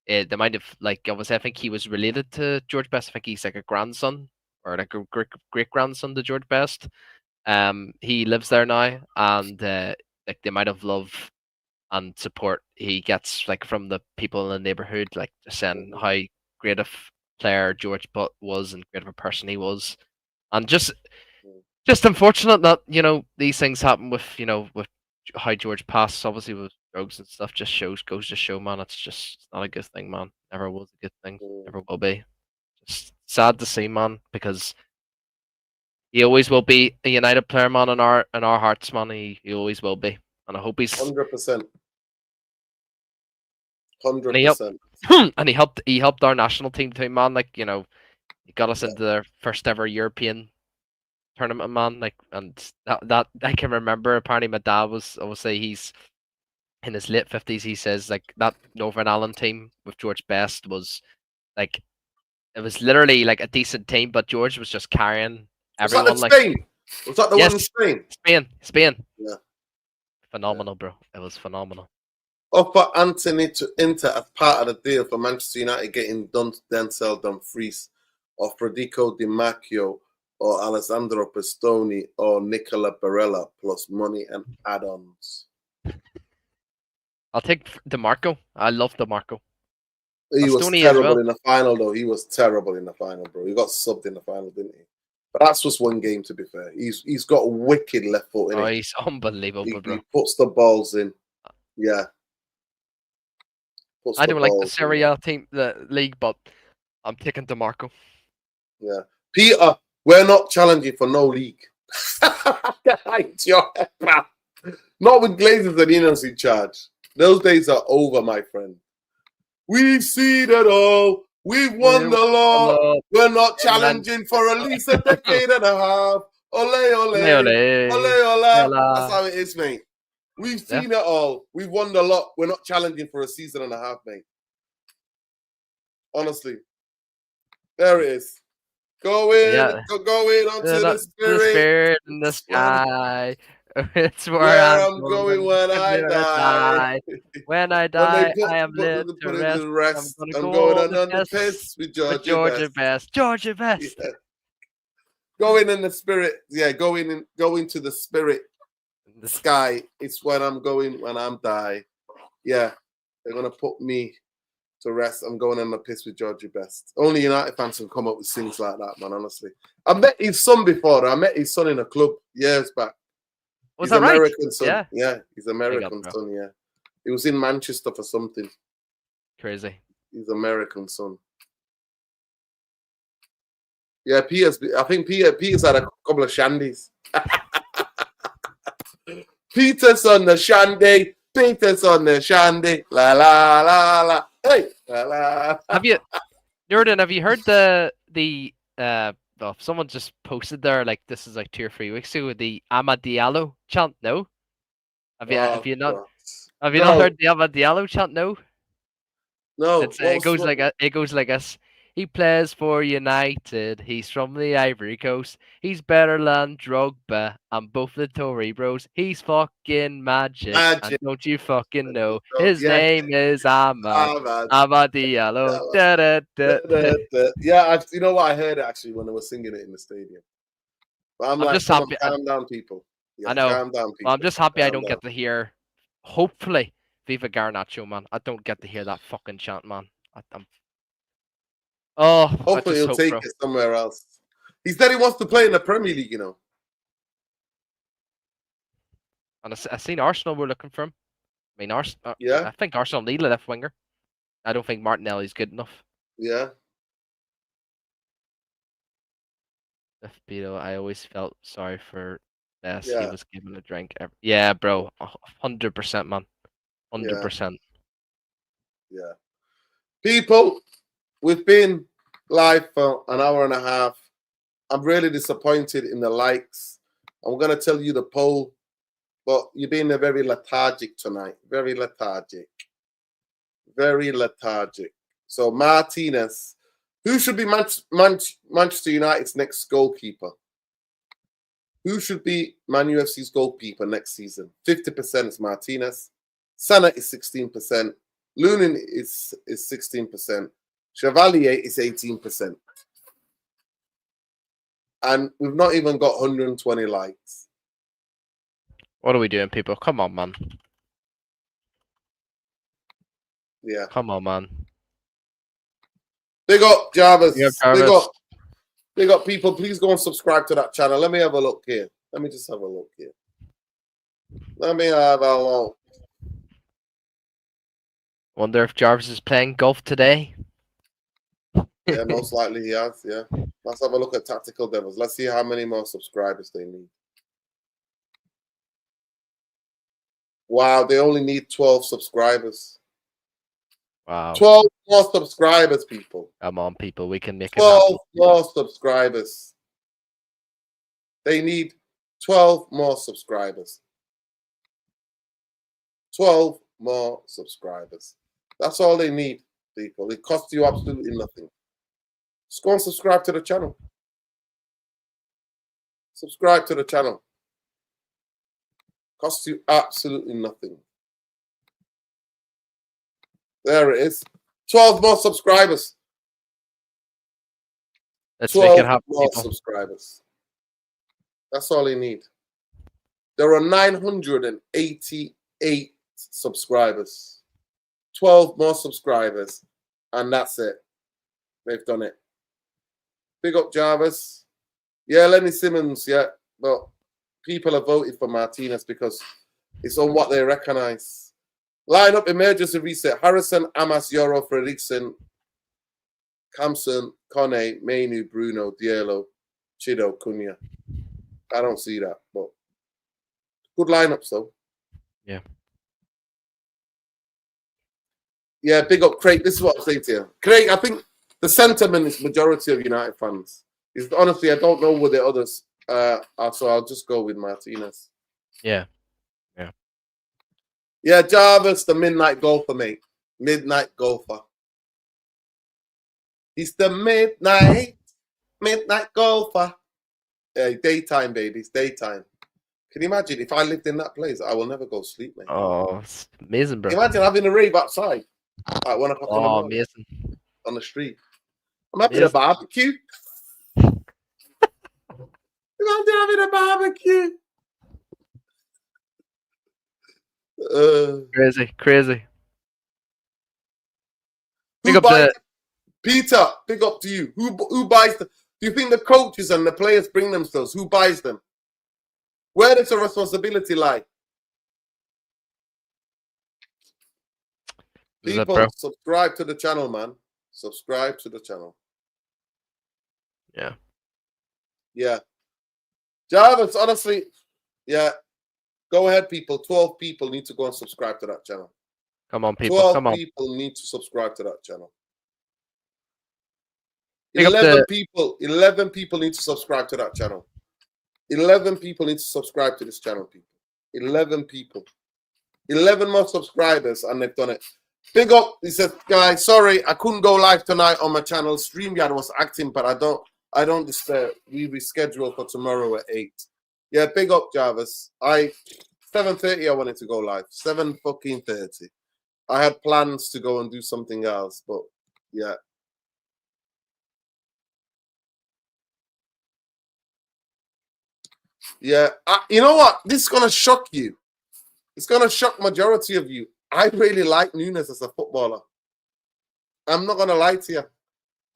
They might have, like, obviously I think he was related to George Best. I think he's like a grandson or like a great grandson to George Best. He lives there now, and like they might have love and support he gets, like, from the people in the neighborhood, like just saying how great a player George Butt was and great of a person he was, and just unfortunate that these things happen with with how George passed, obviously with drugs and stuff. Just goes to show, man. It's not a good thing, man. Never was a good thing. Never will be. Just sad to see, man, because he always will be a United player, man, in our hearts, man. He always will be, and I hope he's 100%. 100%. And he helped our national team too, man. Like, he got us into their first ever European tournament, man. Like, and that I can remember. Apparently, my dad was, obviously, he's in his late 50s. He says, like, that Northern Ireland team with George Best was like, it was literally like a decent team, but George was just carrying everyone. Was that Spain? Was that the one in Spain? Spain. Yeah. Phenomenal, bro. It was phenomenal. Offer Anthony to Inter as part of the deal for Manchester United getting Denzel Dumfries or Federico Di Macchio or Alessandro Pistoni or Nicola Barella plus money and add-ons. I'll take DeMarco. I love DeMarco. He was terrible in the final, though. He was terrible in the final, bro. He got subbed in the final, didn't he? But that's just one game, to be fair. He's got a wicked left foot in it. He's unbelievable, bro. He puts the balls in. Yeah. I don't like the Serie A team, the league, but I'm taking DeMarco. Yeah. Peter, we're not challenging for no league. Not with Glazers and Inos in charge. Those days are over, my friend. We've seen it all. We've won the lot. We're not challenging for at least a decade and a half. Ole, ole. Ole, ole. That's how it is, mate. We've seen it all. We've won the lot. We're not challenging for a season and a half, mate. Honestly. There it is. Going Yeah. onto the The spirit. spirit in the It's when- sky. It's Where I'm I'm going when I gonna die. When I When they die, I am lit to put it rest. to I'm rest, gonna I'm go going on on the the piss piss with with Georgia Georgia Best. Best. Georgia Best. Yeah. Going in the spirit, going to the spirit sky. It's when I'm going when I'm die. Yeah, they're gonna put me to rest. I'm going on the piss with Georgia Best. Only United fans can come up with things like that, man. Honestly, I met his son before. I met his son in a club years back. Was He's that right? American son. Yeah. He's American bro. son. Yeah, he was in Manchester for something. Crazy. He's American son. Yeah, I think Peter's had a couple of shandies. Peter's on the shandy. Peter's on the shandy. La la la la. Hey, la la. Have you, Jordan? Have you heard the well, someone just posted there like this is like 2 or 3 weeks ago the Amad Diallo chant? No, have you not? God. Have you No. not heard the Amad Diallo chant? No. No, It goes like this. He plays for United. He's from the Ivory Coast. He's better than Drogba and both the Tory bros. He's fucking magic. And don't you fucking know his name is Amad Diallo. Yeah, you know what? I heard it actually when they were singing it in the stadium. But I'm like, just come happy. on, calm down, people. Yeah, I know. calm down, people. Well, I'm just happy I Calm don't down. get to hear. Hopefully, Viva Garnacho, man. I don't get to hear that fucking chant, man. Hopefully he'll take it somewhere else. He said he wants to play in the Premier League, you know. And I seen Arsenal were looking for him. I mean, Yeah. I think Arsenal need a left winger. I don't think Martinelli's good enough. Yeah. Beto, I always felt sorry for Bess. Yeah. He was given a drink. Yeah, bro. 100%, man. 100%. Yeah. People, we've been live for an hour and a half. I'm really disappointed in the likes. I'm going to tell you the poll, but you've been very lethargic tonight. Very lethargic. Very lethargic. So Martinez, who should be Manchester United's next goalkeeper? Who should be Man UFC's goalkeeper next season? 50% is Martinez. Sana is 16%. Lunin is 16%. Chevalier is 18%. And we've not even got 120 likes. What are we doing, people? Come on, man. Yeah. Come on, man. Big up, Jarvis. Big up, Jarvis. Big up, people. Please go and subscribe to that channel. Let me have a look here. Let me just have a look here. Let me have a look. Wonder if Jarvis is playing golf today. Yeah, most likely he has. Yeah. Let's have a look at Tactical Devils. Let's see how many more subscribers they need. Wow, they only need 12 subscribers. Wow. 12 more subscribers, people. Come on, people. We can make it 12 happen. more subscribers. They need 12 more subscribers. 12 more subscribers. That's all they need, people. It costs you absolutely nothing. Just go and subscribe to the channel. Subscribe to the channel. Costs you absolutely nothing. There it is. 12 more subscribers. Let's make it happen, more people. subscribers. That's all they need. There are 988 subscribers. 12 more subscribers. And that's it. They've done it. Big up Jarvis. Yeah, Lenny Simmons, yeah. But people have voted for Martinez because it's on what they recognize. Line up emergency reset. Harrison, Amas, Yoro, Fredrickson, Kamson, Kone, Mainu, Bruno, Diallo, Chido, Cunha. I don't see that, but good lineups though. Yeah. Yeah, big up Craig. This is what I'm saying to you. Craig, I think the sentiment is majority of United fans. Is honestly, I don't know what the others are, so I'll just go with Martinez. Yeah. Yeah, Jarvis, the midnight golfer, mate. Midnight golfer. He's the midnight golfer. Daytime, baby. It's daytime. Can you imagine if I lived in that place? I will never go sleep, mate. Oh, it's amazing, bro. Imagine having a rave outside at 1 o'clock in the Oh, morning amazing. on the street. I'm having a Amazing. barbecue. Imagine having a barbecue. Crazy. Big Who up buys the Peter? Big up to you. Who buys them? Do you think the coaches and the players bring themselves? Who buys them? Where does the responsibility lie? Is that, People, bro? subscribe to the channel, man. Subscribe to the channel. Yeah. Yeah. Jarvis, honestly, yeah. Go ahead, people. 12 people need to go and subscribe to that channel. Come on, people. 12 Come on. people need to subscribe to that channel. Pick up 11 people need to subscribe to that channel. 11 people need to subscribe to this channel, people. 11 people. 11 more subscribers, and they've done it. Big up. He said, guys, sorry, I couldn't go live tonight on my channel. StreamYard was acting, but I don't despair. We reschedule for tomorrow at 8. Yeah, big up, Jarvis. 7:30 I wanted to go live. 7:30. I had plans to go and do something else, but yeah. Yeah, you know what? This is gonna shock you. It's gonna shock majority of you. I really like Nunes as a footballer. I'm not gonna lie to you.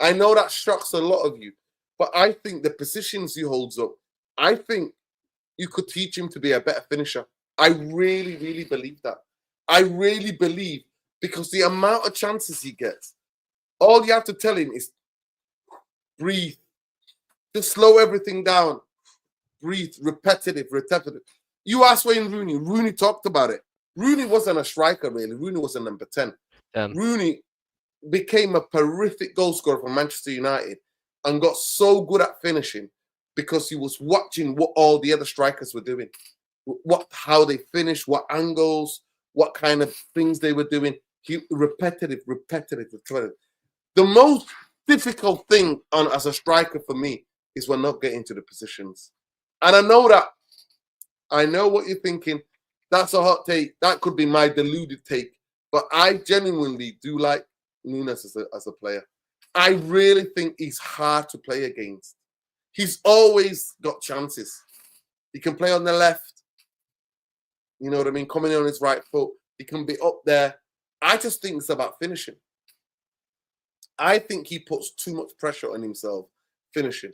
I know that shocks a lot of you, but I think the positions he holds up, I think you could teach him to be a better finisher. I really, really believe that. I really believe, because the amount of chances he gets, all you have to tell him is breathe. Just slow everything down. Breathe. Repetitive. You ask Wayne Rooney. Rooney talked about it. Rooney wasn't a striker, really. Rooney was a number 10. Rooney became a terrific goal scorer for Manchester United and got so good at finishing because he was watching what all the other strikers were doing, how they finished, what angles, what kind of things they were doing. Repetitive. The most difficult thing as a striker for me is when not getting to the positions. And I know that. I know what you're thinking. That's a hot take. That could be my deluded take. But I genuinely do like Nunes as a player. I really think he's hard to play against. He's always got chances. He can play on the left. You know what I mean? Coming in on his right foot. He can be up there. I just think it's about finishing. I think he puts too much pressure on himself finishing.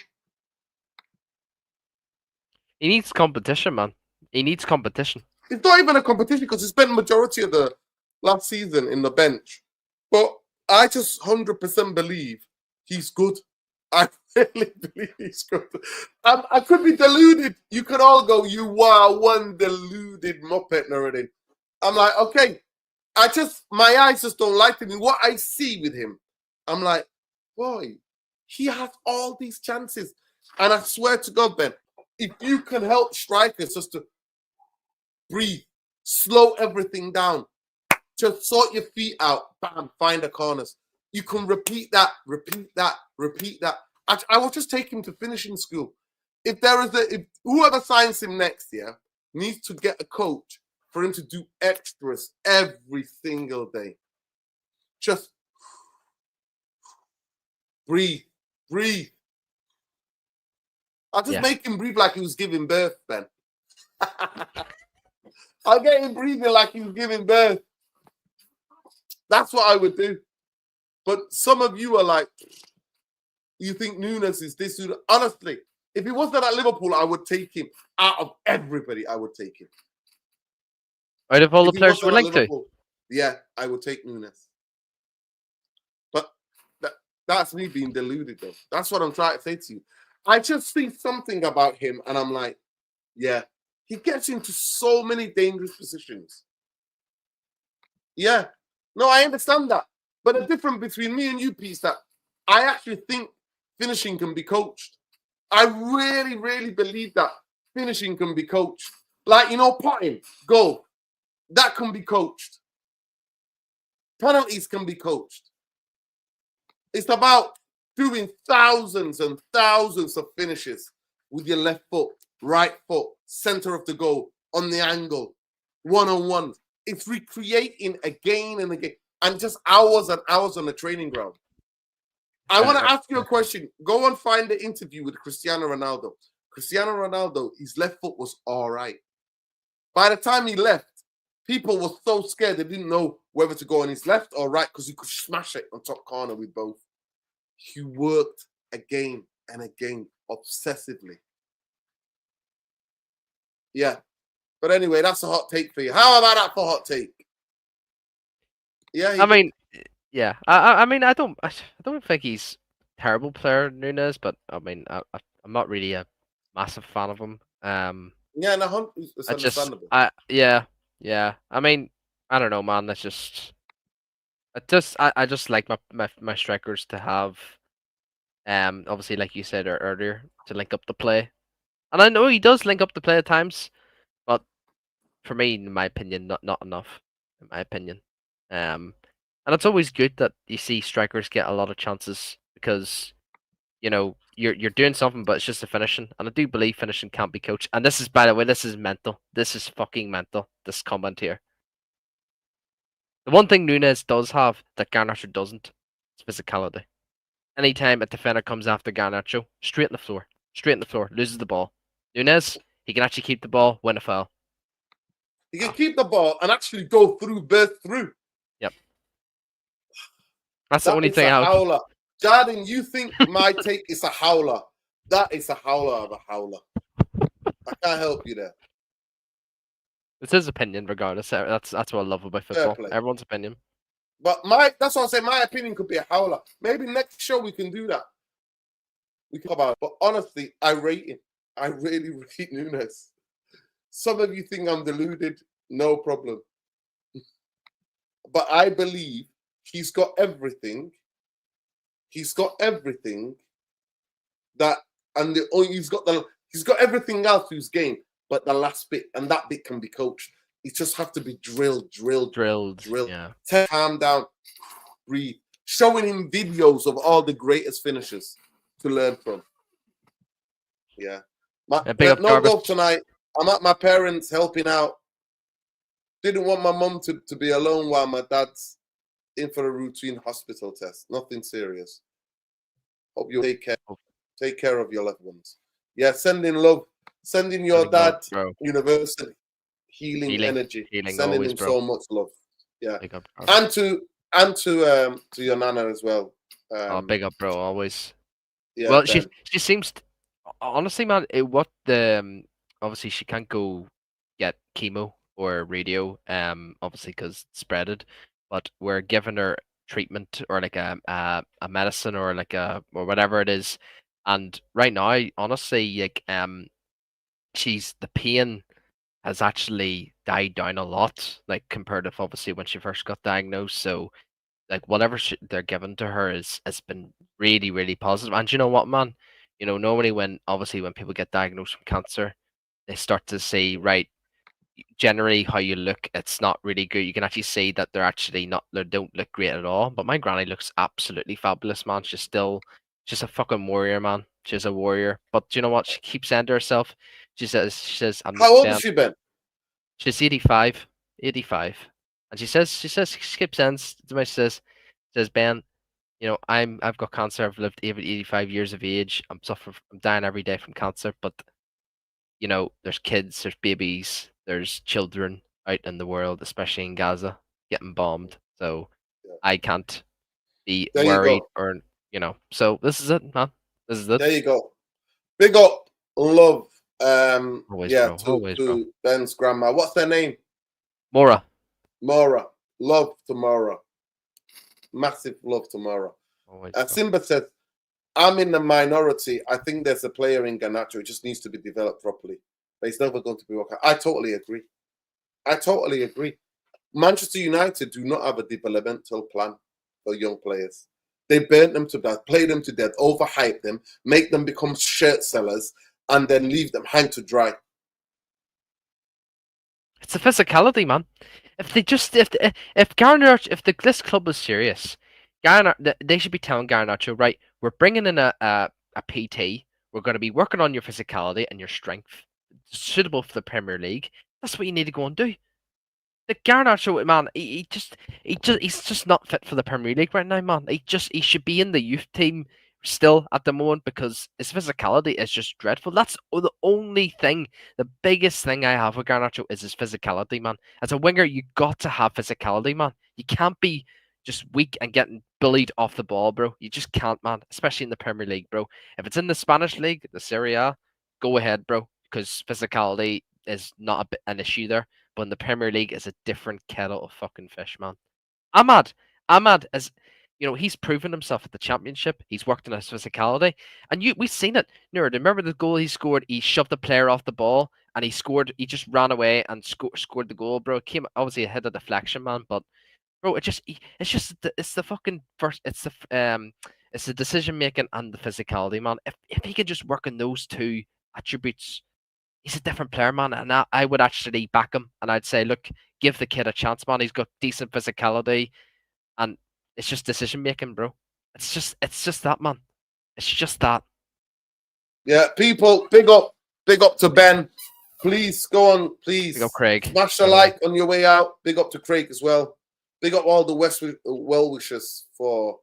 He needs competition, man. He needs competition. It's not even a competition because he spent the majority of the last season in the bench. But I just 100% believe he's good. I really believe he's good. I could be deluded. You could all go, you are one deluded muppet and everything. I'm like, okay. My eyes just don't like him. What I see with him, I'm like, boy, he has all these chances. And I swear to God, Ben, if you can help strikers just to breathe, slow everything down, just sort your feet out, bam, find the corners. You can repeat that. I will just take him to finishing school. If whoever signs him next year needs to get a coach for him to do extras every single day. Just breathe. I'll just make him breathe like he was giving birth, Ben. I'll get him breathing like he was giving birth. That's what I would do. But some of you are like, you think Nunes is this dude. Honestly, if he wasn't at Liverpool, I would take him. Out of everybody, I would take him. Out of all the players you would like to? Yeah, I would take Nunes. But that's me being deluded, though. That's what I'm trying to say to you. I just see something about him, and I'm like, yeah. He gets into so many dangerous positions. Yeah. No, I understand that. But the difference between me and you, Pete, is that I actually think finishing can be coached. I really, really believe that finishing can be coached. Like, potting, goal, that can be coached. Penalties can be coached. It's about doing thousands and thousands of finishes with your left foot, right foot, center of the goal, on the angle, one-on-one. It's recreating again and again, and just hours and hours on the training ground. I want to ask you a question. Go and find the interview with Cristiano Ronaldo. Cristiano Ronaldo, his left foot was all right. By the time he left, people were so scared they didn't know whether to go on his left or right because he could smash it on top corner with both. He worked again and again, obsessively. Yeah. But anyway, that's a hot take for you. How about that for hot take? Yeah. I mean, yeah. I mean, I don't think he's a terrible player, Nunes, but I mean, I'm not really a massive fan of him. Yeah, no, it's understandable. Yeah. I mean, I don't know, man. That's just, I just like my strikers to have, obviously, like you said earlier, to link up the play, and I know he does link up the play at times, but for me, in my opinion, not enough. In my opinion, and it's always good that you see strikers get a lot of chances because, you know, you're doing something, but it's just the finishing. And I do believe finishing can't be coached. And this is, by the way, this is mental. This is fucking mental. This comment here. The one thing Nunes does have that Garnacho doesn't is physicality. Anytime a defender comes after Garnacho, straight in the floor. Straight in the floor. Loses the ball. Nunes, he can actually keep the ball, win a foul. He can keep the ball and actually go through, burst through. Yep. That's the only thing I howler. Jordan, you think my take is a howler. That is a howler of a howler. I can't help you there. It's his opinion, regardless. That's what I love about football. Everyone's opinion. But that's what I say. My opinion could be a howler. Maybe next show we can do that. We can talk about it. But honestly, I rate him. I really rate Nunes. Some of you think I'm deluded. No problem. But I believe he's got everything. He's got everything that, and he's got everything else to his game. But the last bit, and that bit can be coached. It just have to be drilled. Yeah. Calm down, breathe. Showing him videos of all the greatest finishers to learn from. Yeah. No golf tonight. I'm at my parents' helping out. Didn't want my mum to be alone while my dad's in for a routine hospital test. Nothing serious. Hope you take care of your loved ones. Yeah, sending love. Sending your dad universal healing energy. Sending him so much love. Yeah. Up, and to your nana as well. Big up, bro, always. Yeah, well, she seems honestly, man, obviously she can't go get chemo or radio, obviously because it's spreaded, but we're giving her treatment or like a medicine or like or whatever it is. And right now, honestly, like the pain has actually died down a lot, like compared to obviously when she first got diagnosed. So like whatever they're giving to her has been really, really positive. And you know what, man? You know, normally when people get diagnosed from cancer, they start to say, right, generally how you look, it's not really good. You can actually see that they don't look great at all. But my granny looks absolutely fabulous, man. She's a fucking warrior, man. She's a warrior. But you know what? She keeps saying to herself, she says, how old has she been? She's 85. And she keeps saying to me, she says, Ben, you know, I've got cancer. I've lived 85 years of age. I'm dying every day from cancer. But you know, there's kids, there's babies, there's children out in the world, especially in Gaza, getting bombed. So I can't be worried or, you know. So this is it, man. This is it. There you go. Big up, love. Always, to Ben's grandma. What's their name? Mora. Love to Mora. Massive love to Mora. Simba says, I'm in the minority. I think there's a player in Garnacho. It just needs to be developed properly. But it's never going to be working. I totally agree. Manchester United do not have a developmental plan for young players. They burn them to death, play them to death, overhype them, make them become shirt sellers, and then leave them hang to dry. It's the physicality, man. If this club was serious, They should be telling Garnacho, right, we're bringing in a PT. We're going to be working on your physicality and your strength, suitable for the Premier League. That's what you need to go and do. The Garnacho, man, he's just not fit for the Premier League right now, man. He should be in the youth team still at the moment because his physicality is just dreadful. That's the only thing, the biggest thing I have with Garnacho is his physicality, man. As a winger, you got to have physicality, man. You can't be just weak and getting bullied off the ball, bro. You just can't, man. Especially in the Premier League, bro. If it's in the Spanish league, the Serie A, go ahead, bro, because physicality is not an issue there. But in the Premier League, is a different kettle of fucking fish, man. Ahmad is, he's proven himself at the Championship. He's worked on his physicality, and we've seen it. Remember the goal he scored? He shoved the player off the ball, and he scored. He just ran away and scored the goal, bro. It came obviously ahead of deflection, man. But bro, it's the fucking first. It's the decision making and the physicality, man. If he could just work on those two attributes, he's a different player, man. And I would actually back him, and I'd say, look, give the kid a chance, man. He's got decent physicality, and it's just decision making, bro. It's just that, man. It's just that. Yeah, people, big up to Ben. Please go on, please. Big up Craig. Smash a like on your way out. Big up to Craig as well. Big up all the well wishers for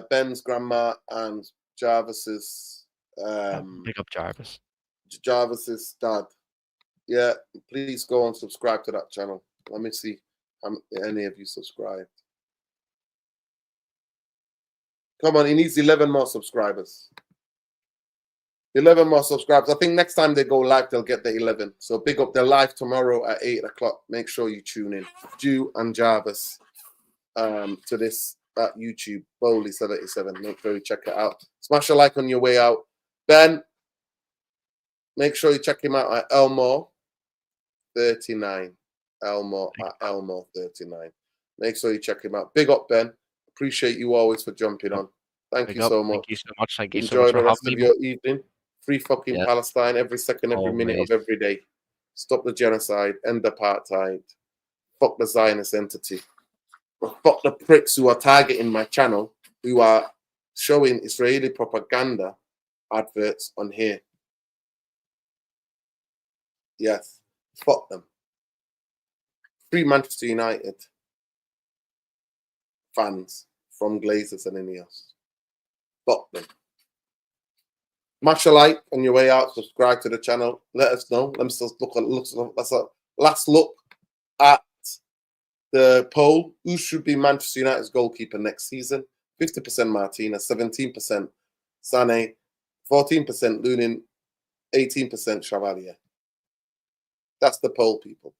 Ben's grandma and Jarvis's. Big up Jarvis. Jarvis's dad. Yeah, please go and subscribe to that channel. Let me see how any of you subscribed. Come on, he needs 11 more subscribers. 11 more subscribers. I think next time they go live, they'll get the 11. So big up. They're live tomorrow at 8 o'clock. Make sure you tune in. Jew and Jarvis to this at YouTube, Bowley77. Make sure you check it out. Smash a like on your way out. Ben, make sure you check him out at Elmore39. Elmore at Elmore39. Make sure you check him out. Big up, Ben. Appreciate you always for jumping on. Thank you so much. Thank you so much. Thank you Enjoy so much the for rest having of me. your evening. Free fucking Palestine every second, every minute Always. of every day. Stop the genocide. End apartheid. Fuck the Zionist entity. Fuck the pricks who are targeting my channel, who are showing Israeli propaganda adverts on here. Yes. Fuck them. Free Manchester United fans from Glazers and Ineos. Fuck them. Smash a like on your way out. Subscribe to the channel. Let us know. Let's just look at that's a last look at the poll. Who should be Manchester United's goalkeeper next season? 50% Martinez, 17% Sané, 14% Lunin, 18% Chevalier. That's the poll, people.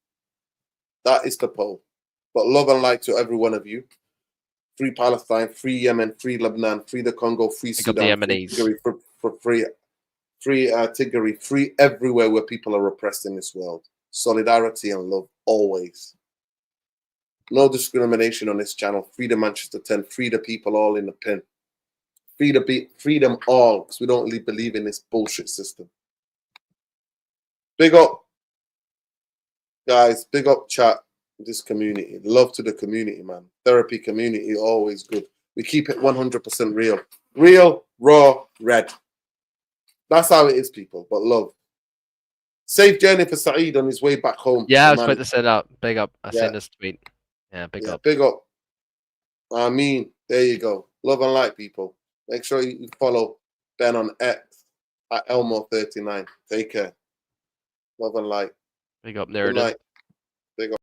That is the poll. But love and like to every one of you. Free Palestine, free Yemen, free Lebanon, free the Congo, free Sudan, free Tigray, free everywhere where people are oppressed in this world. Solidarity and love always. No discrimination on this channel. Free the Manchester 10. Free the people all in the pen. Free them all, because we don't really believe in this bullshit system. Big up, guys. Big up, chat. This community. Love to the community, man. Therapy community, always good. We keep it 100% real. Real, raw, red. That's how it is, people. But love. Safe journey for Saeed on his way back home. Yeah, I was about to say that. Big up. I seen this tweet. Yeah, big up. Big up. I mean, there you go. Love and light, people. Make sure you follow Ben on X at Elmore39. Take care. Love and light. Big up, nerd. Good night. Big up.